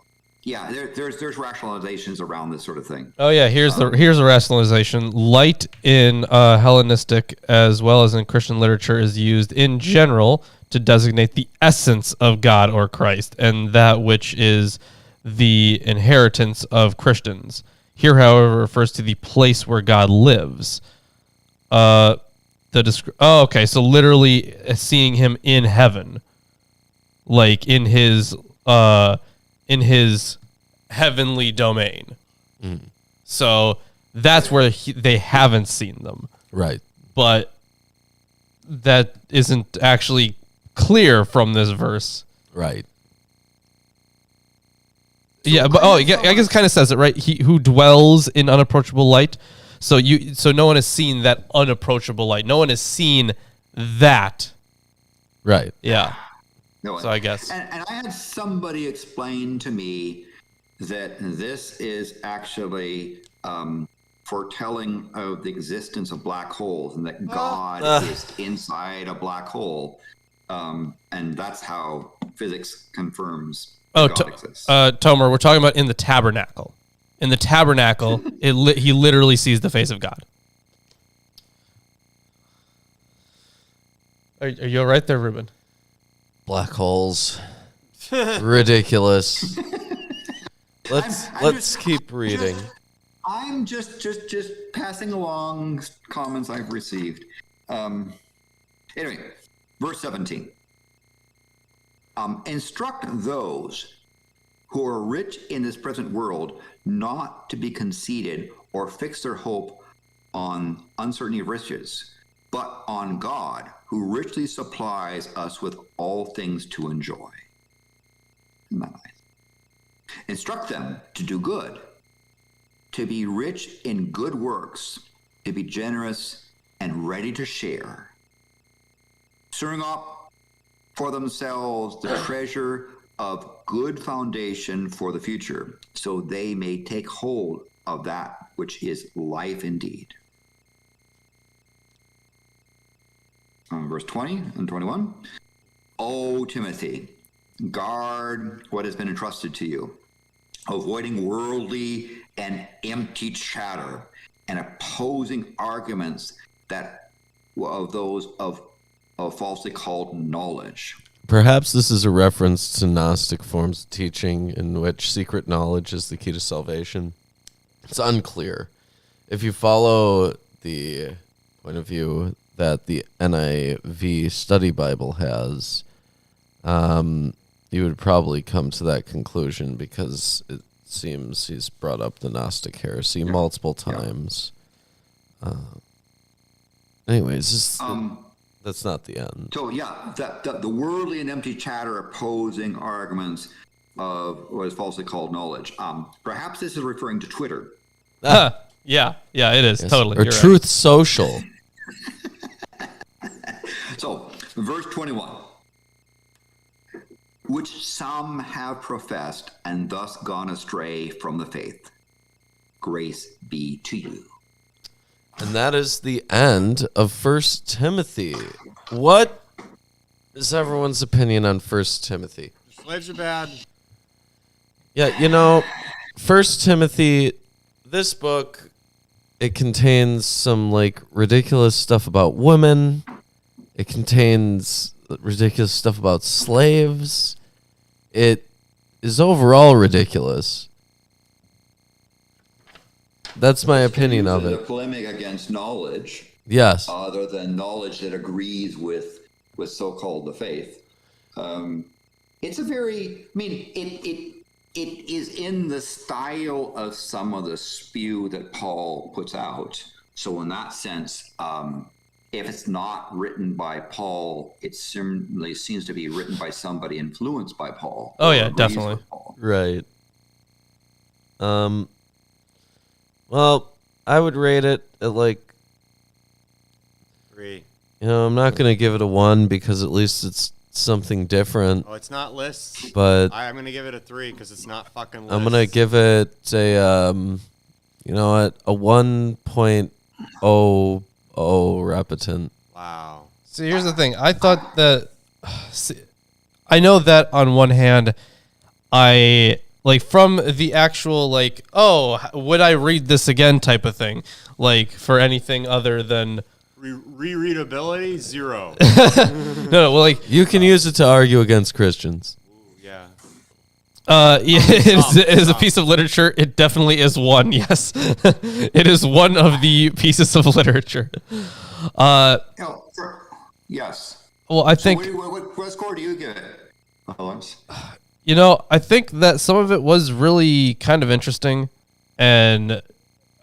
there's rationalizations around this sort of thing. Oh yeah, here's a rationalization. Light in Hellenistic as well as in Christian literature is used in general to designate the essence of God or Christ, and that which is the inheritance of Christians. Here, however, refers to the place where God lives. So literally seeing him in heaven, like in his heavenly domain. So that's where they haven't seen them. Right. But that isn't actually clear from this verse. Right. Yeah, but I guess it kind of says it, right? He who dwells in unapproachable light. So no one has seen that unapproachable light. No one has seen that. Right. Yeah. No, So I guess. And I had somebody explain to me that this is actually foretelling of the existence of black holes and that God is inside a black hole. And that's how physics confirms God exists. Tomer, we're talking about in the tabernacle. In the tabernacle, he literally sees the face of God. Are you all right there, Ruben? Black holes. Ridiculous. Let's keep reading. I'm just passing along comments I've received. Anyway, verse 17. Instruct those who are rich in this present world not to be conceited or fix their hope on uncertainty of riches, but on God, who richly supplies us with all things to enjoy. Isn't that nice? Instruct them to do good, to be rich in good works, to be generous and ready to share, storing up for themselves the treasure of good foundation for the future, so they may take hold of that which is life indeed. Verse 20 and 21. O Timothy, guard what has been entrusted to you, avoiding worldly and empty chatter and opposing arguments that of those of falsely called knowledge. Perhaps this is a reference to Gnostic forms of teaching in which secret knowledge is the key to salvation. It's unclear. If you follow the point of view that the NIV Study Bible has, you would probably come to that conclusion because it seems he's brought up the Gnostic heresy multiple times. Anyways, that's not the end. So the worldly and empty chatter opposing arguments of what is falsely called knowledge. Perhaps this is referring to Twitter. Yeah, it is. Yes. Totally. Or You're Truth Social. So, verse 21. Which some have professed and thus gone astray from the faith. Grace be to you. And that is the end of 1 Timothy. What is everyone's opinion on 1 Timothy? Slaves are bad. Yeah, 1 Timothy, this book, it contains some ridiculous stuff about women. It contains ridiculous stuff about slaves. It is overall ridiculous. That's my opinion of The it. polemic against knowledge, Yes. other than knowledge that agrees with so-called the faith. It's a very, it is in the style of some of the spew that Paul puts out. So in that sense, if it's not written by Paul, it certainly seems to be written by somebody influenced by Paul. Oh yeah, definitely. Right. Well, I would rate it at 3. I'm not going to give it a 1 because at least it's something different. Oh, it's not lists. But I'm going to give it a 3 because it's not fucking lists. I'm going to give it a, you know what, a 1.00 repetent. Wow. So here's the thing. I thought that... I know that on one hand, from the actual, would I read this again type of thing, for anything other than... Rereadability, 0. No, you can use it to argue against Christians. Ooh, yeah. It is a piece of literature. It definitely is one, yes. It is one of the pieces of literature. Yes. Well, I think... What score do you give it, Lawrence? I think that some of it was really kind of interesting, and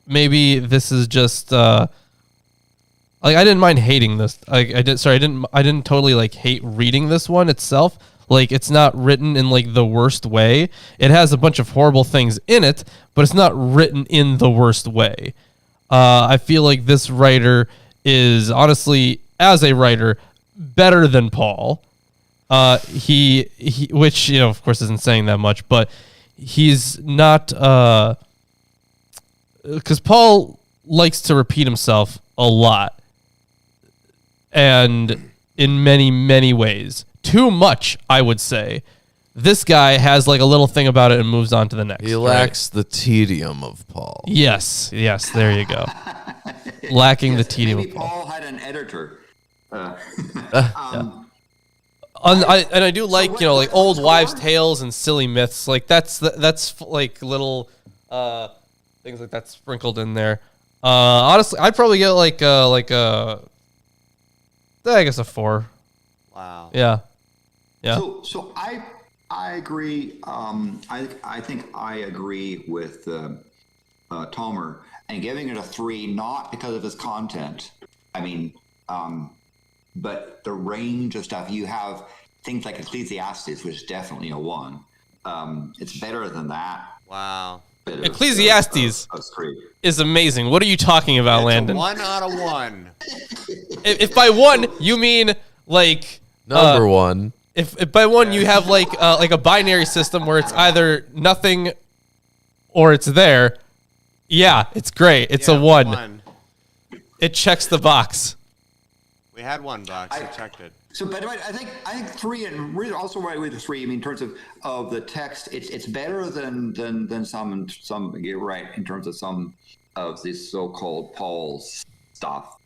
maybe this is just I didn't mind hating this. I didn't totally hate reading this one itself. It's not written in the worst way. It has a bunch of horrible things in it, but it's not written in the worst way. I feel like this writer is honestly, as a writer, better than Paul. He which of course isn't saying that much, but he's not because Paul likes to repeat himself a lot, and in many, many ways, too much, I would say. This guy has a little thing about it and moves on to the next. He lacks the tedium of Paul. Yes, there you go. Lacking the tedium Maybe of Paul. Paul had an editor. I do like old wives' tales and silly myths. That's little things like that sprinkled in there. Honestly, I'd probably get I guess a 4. Wow. Yeah. So I agree. I think I agree with Tomer and giving it a 3, not because of his content. But the range of stuff, you have things like Ecclesiastes, which is definitely a 1. It's better than that. Wow. Ecclesiastes of 3. is amazing. What are you talking about, It's Landon? a 1 out of 1. If by 1 you mean like Number 1. if by 1 you have like a binary system where it's either nothing or it's there, yeah, it's great. It's a 1. It checks the box. We had 1 box. We checked it. So, but I think 3, and really also right with the 3. I mean, in terms of the text, it's better than some. You're right in terms of some of this so-called Paul's stuff,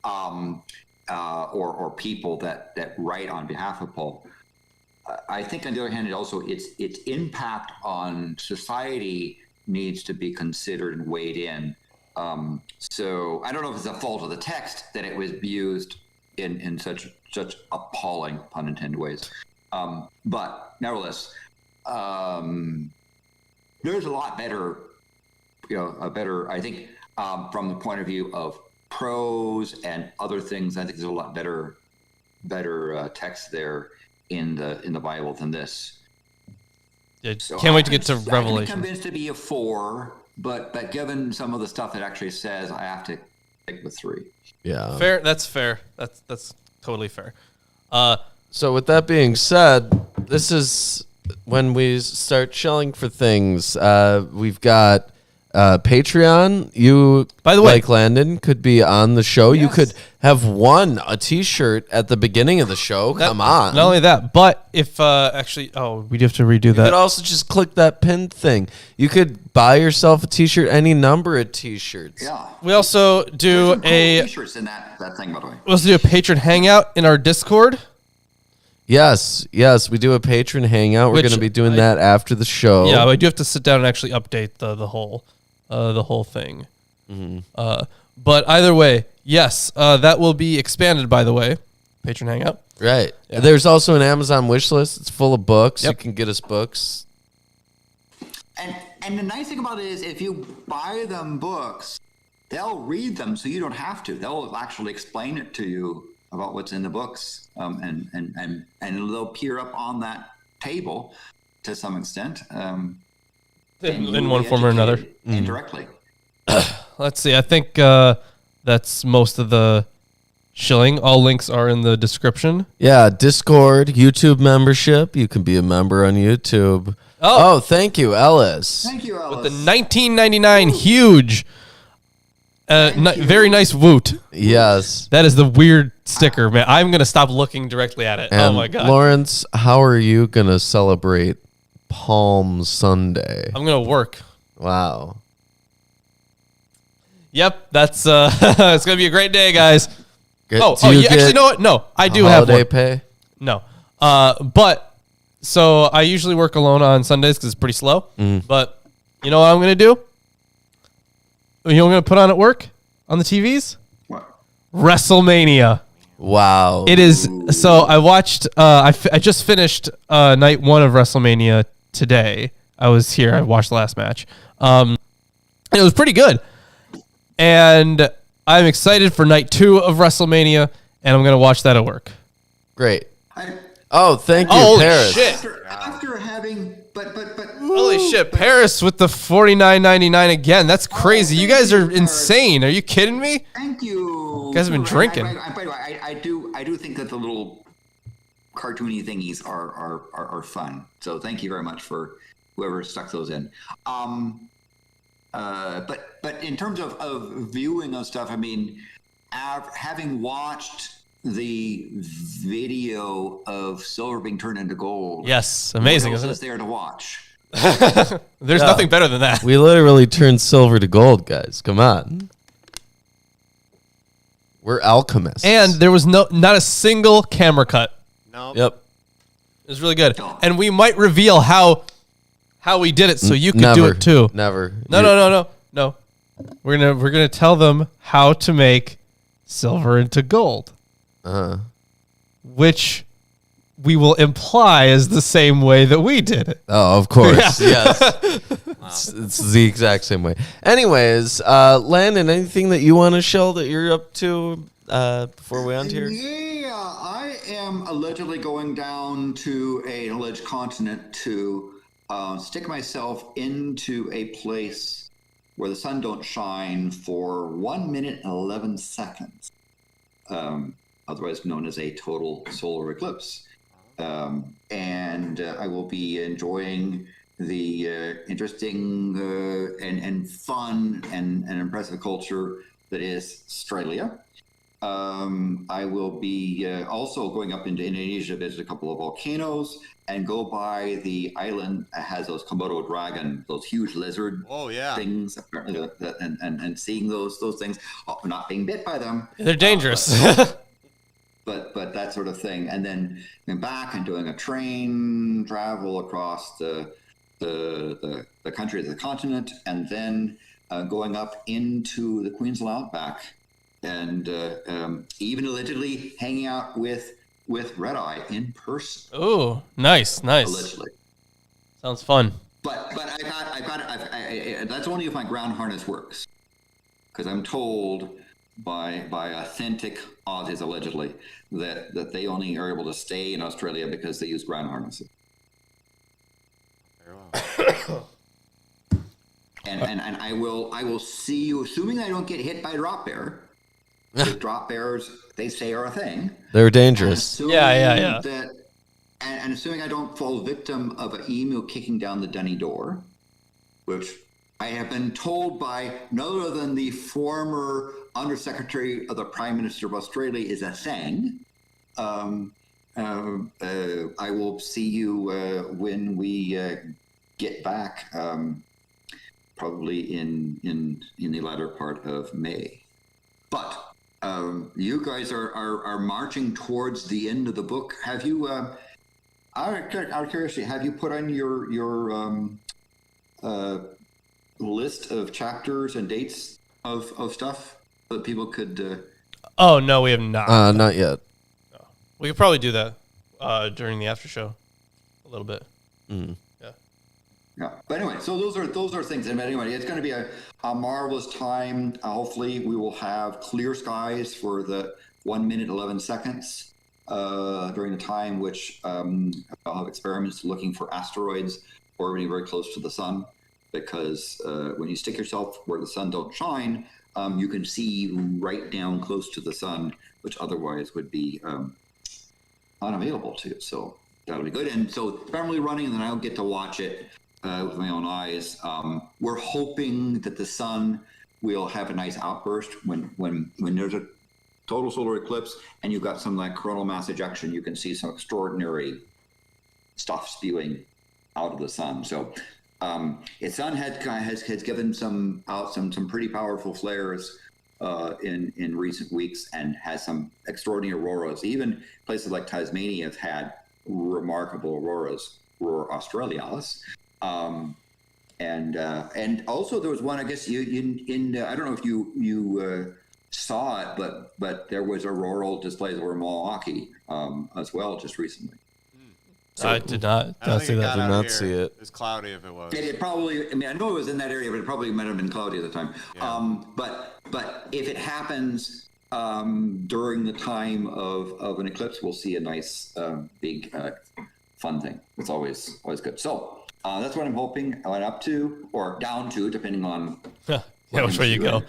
or people that write on behalf of Paul. I think on the other hand, its impact on society needs to be considered and weighed in. So I don't know if it's a fault of the text that it was used in such appalling, pun intended, ways. But nevertheless, there's a lot better, I think, from the point of view of prose and other things. I think there's a lot better text there in the Bible than this. Yeah, so can't wait to get to Revelation. I'm convinced to be a 4, but given some of the stuff it actually says, I have to stick with 3. Yeah. Fair. That's fair. That's totally fair. So with that being said, this is when we start shelling for things. We've got Patreon. You, by the way, like Landon, could be on the show. Yes. You could have won a T-shirt at the beginning of the show. Come on. Not only that, but if we do have to redo that. You could also just click that pinned thing. You could buy yourself a T-shirt, any number of T-shirts. Yeah. We also do T-shirts in that thing, by the way. We also do a patron hangout in our Discord. Yes, we do a patron hangout. We're going to be doing that after the show. Yeah, but I do have to sit down and actually update the whole thing. Mm-hmm. But either way, yes, that will be expanded. By the way, patron hangout. Right. Yeah. There's also an Amazon wish list. It's full of books. Yep. You can get us books. And the nice thing about it is, if you buy them books, they'll read them, so you don't have to. They'll actually explain it to you about what's in the books, and they'll appear up on that table to some extent. In one form or another. Indirectly. Let's see. I think that's most of the shilling. All links are in the description. Yeah, Discord, YouTube membership. You can be a member on YouTube. Oh, thank you, Ellis. Thank you, Ellis. With the $19.99 huge, very nice woot. Yes. That is the weird sticker, man. I'm going to stop looking directly at it. And oh, my God. Lawrence, how are you going to celebrate Palm Sunday? I'm going to work. Wow. Yep, that's it's going to be a great day, guys. Get, you actually know what? No, I do have holiday one. pay? No. But so I usually work alone on Sundays because it's pretty slow. But you know what I'm going to do? You know what I'm going to put on at work on the TVs? What? WrestleMania. Wow. It is. So I watched, I just finished night 1 of WrestleMania today. I was here. I watched the last match. And it was pretty good. And I'm excited for night 2 of WrestleMania, and I'm going to watch that at work. Great. Thank you, Holy Paris. shit. After having, but Holy shit. Paris with the $49.99 again. That's crazy. You guys are insane. Are you kidding me? thank you. You guys have been drinking. By the way, I do think that the little cartoony thingies are fun. So thank you very much for whoever stuck those in. But in terms of viewing of stuff, I mean, having watched the video of silver being turned into gold. Yes, amazing, What else isn't is it? there to watch? There's nothing better than that. We literally turned silver to gold, guys. Come on. We're alchemists. And there was not a single camera cut. Nope. Yep. It was really good. And we might reveal how we did it so you could do it too. Never. No. We're gonna tell them how to make silver into gold. Which we will imply is the same way that we did it. Oh, of course. Yes. It's the exact same way. Anyways, Landon, anything that you want to show that you're up to before we end here? Yeah, I am allegedly going down to an alleged continent to stick myself into a place where the sun don't shine for 1 minute and 11 seconds, otherwise known as a total solar eclipse. And I will be enjoying the interesting and fun and impressive culture that is Australia. I will be also going up into Indonesia, visit a couple of volcanoes, and go by the island that has those Komodo dragon, those huge lizard things, and seeing those things, not being bit by them. They're dangerous. But that sort of thing, and then back and doing a train travel across the country, the continent, and then going up into the Queensland outback, and even allegedly hanging out with Red Eye in person. Oh, nice. Allegedly. Sounds fun. But that's only if my ground harness works, because I'm told by authentic Aussies allegedly that they only are able to stay in Australia because they use ground harnesses. And I will see you, assuming I don't get hit by a drop bear. Because drop bears, they say, are a thing. They're dangerous. Yeah. And assuming I don't fall victim of an emu kicking down the dunny door, which I have been told by none other than the former Undersecretary of the Prime Minister of Australia is a thing. I will see you when we get back, probably in the latter part of May. But you guys are marching towards the end of the book. Have you, out of curiosity, have you put on your list of chapters and dates of stuff so that people could? Oh no, we have not. Not yet. No. We could probably do that during the after show, a little bit. Mm. Yeah, but anyway, so those are things. And anyway, it's going to be a marvelous time. Hopefully, we will have clear skies for the 1 minute 11 seconds during the time which I'll have experiments looking for asteroids orbiting very close to the sun. Because when you stick yourself where the sun don't shine, you can see right down close to the sun, which otherwise would be unavailable to you. So that'll be good. And so primarily running, and then I'll get to watch it with my own eyes. We're hoping that the sun will have a nice outburst when there's a total solar eclipse and you've got some like coronal mass ejection. You can see some extraordinary stuff spewing out of the sun. So its sun has given some pretty powerful flares in recent weeks, and has some extraordinary auroras. Even places like Tasmania have had remarkable auroras, aurora australis. And also there was one, I guess I don't know if you saw it, but there was auroral displays over Milwaukee as well just recently. So, I did not see that. Did not see it. It was cloudy if it was. It probably, I mean, I know it was in that area, but it probably might have been cloudy at the time. Yeah. But if it happens during the time of an eclipse, we'll see a nice big fun thing. It's always good. So that's what I'm hoping. I went up to or down to, depending on which way you go.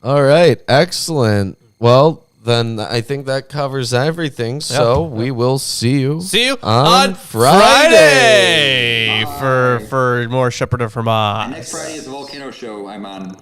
All right, excellent. Well, then I think that covers everything. So we will see you. On Friday. For more Shepherd of Hermas. Next Friday is the volcano show I'm on.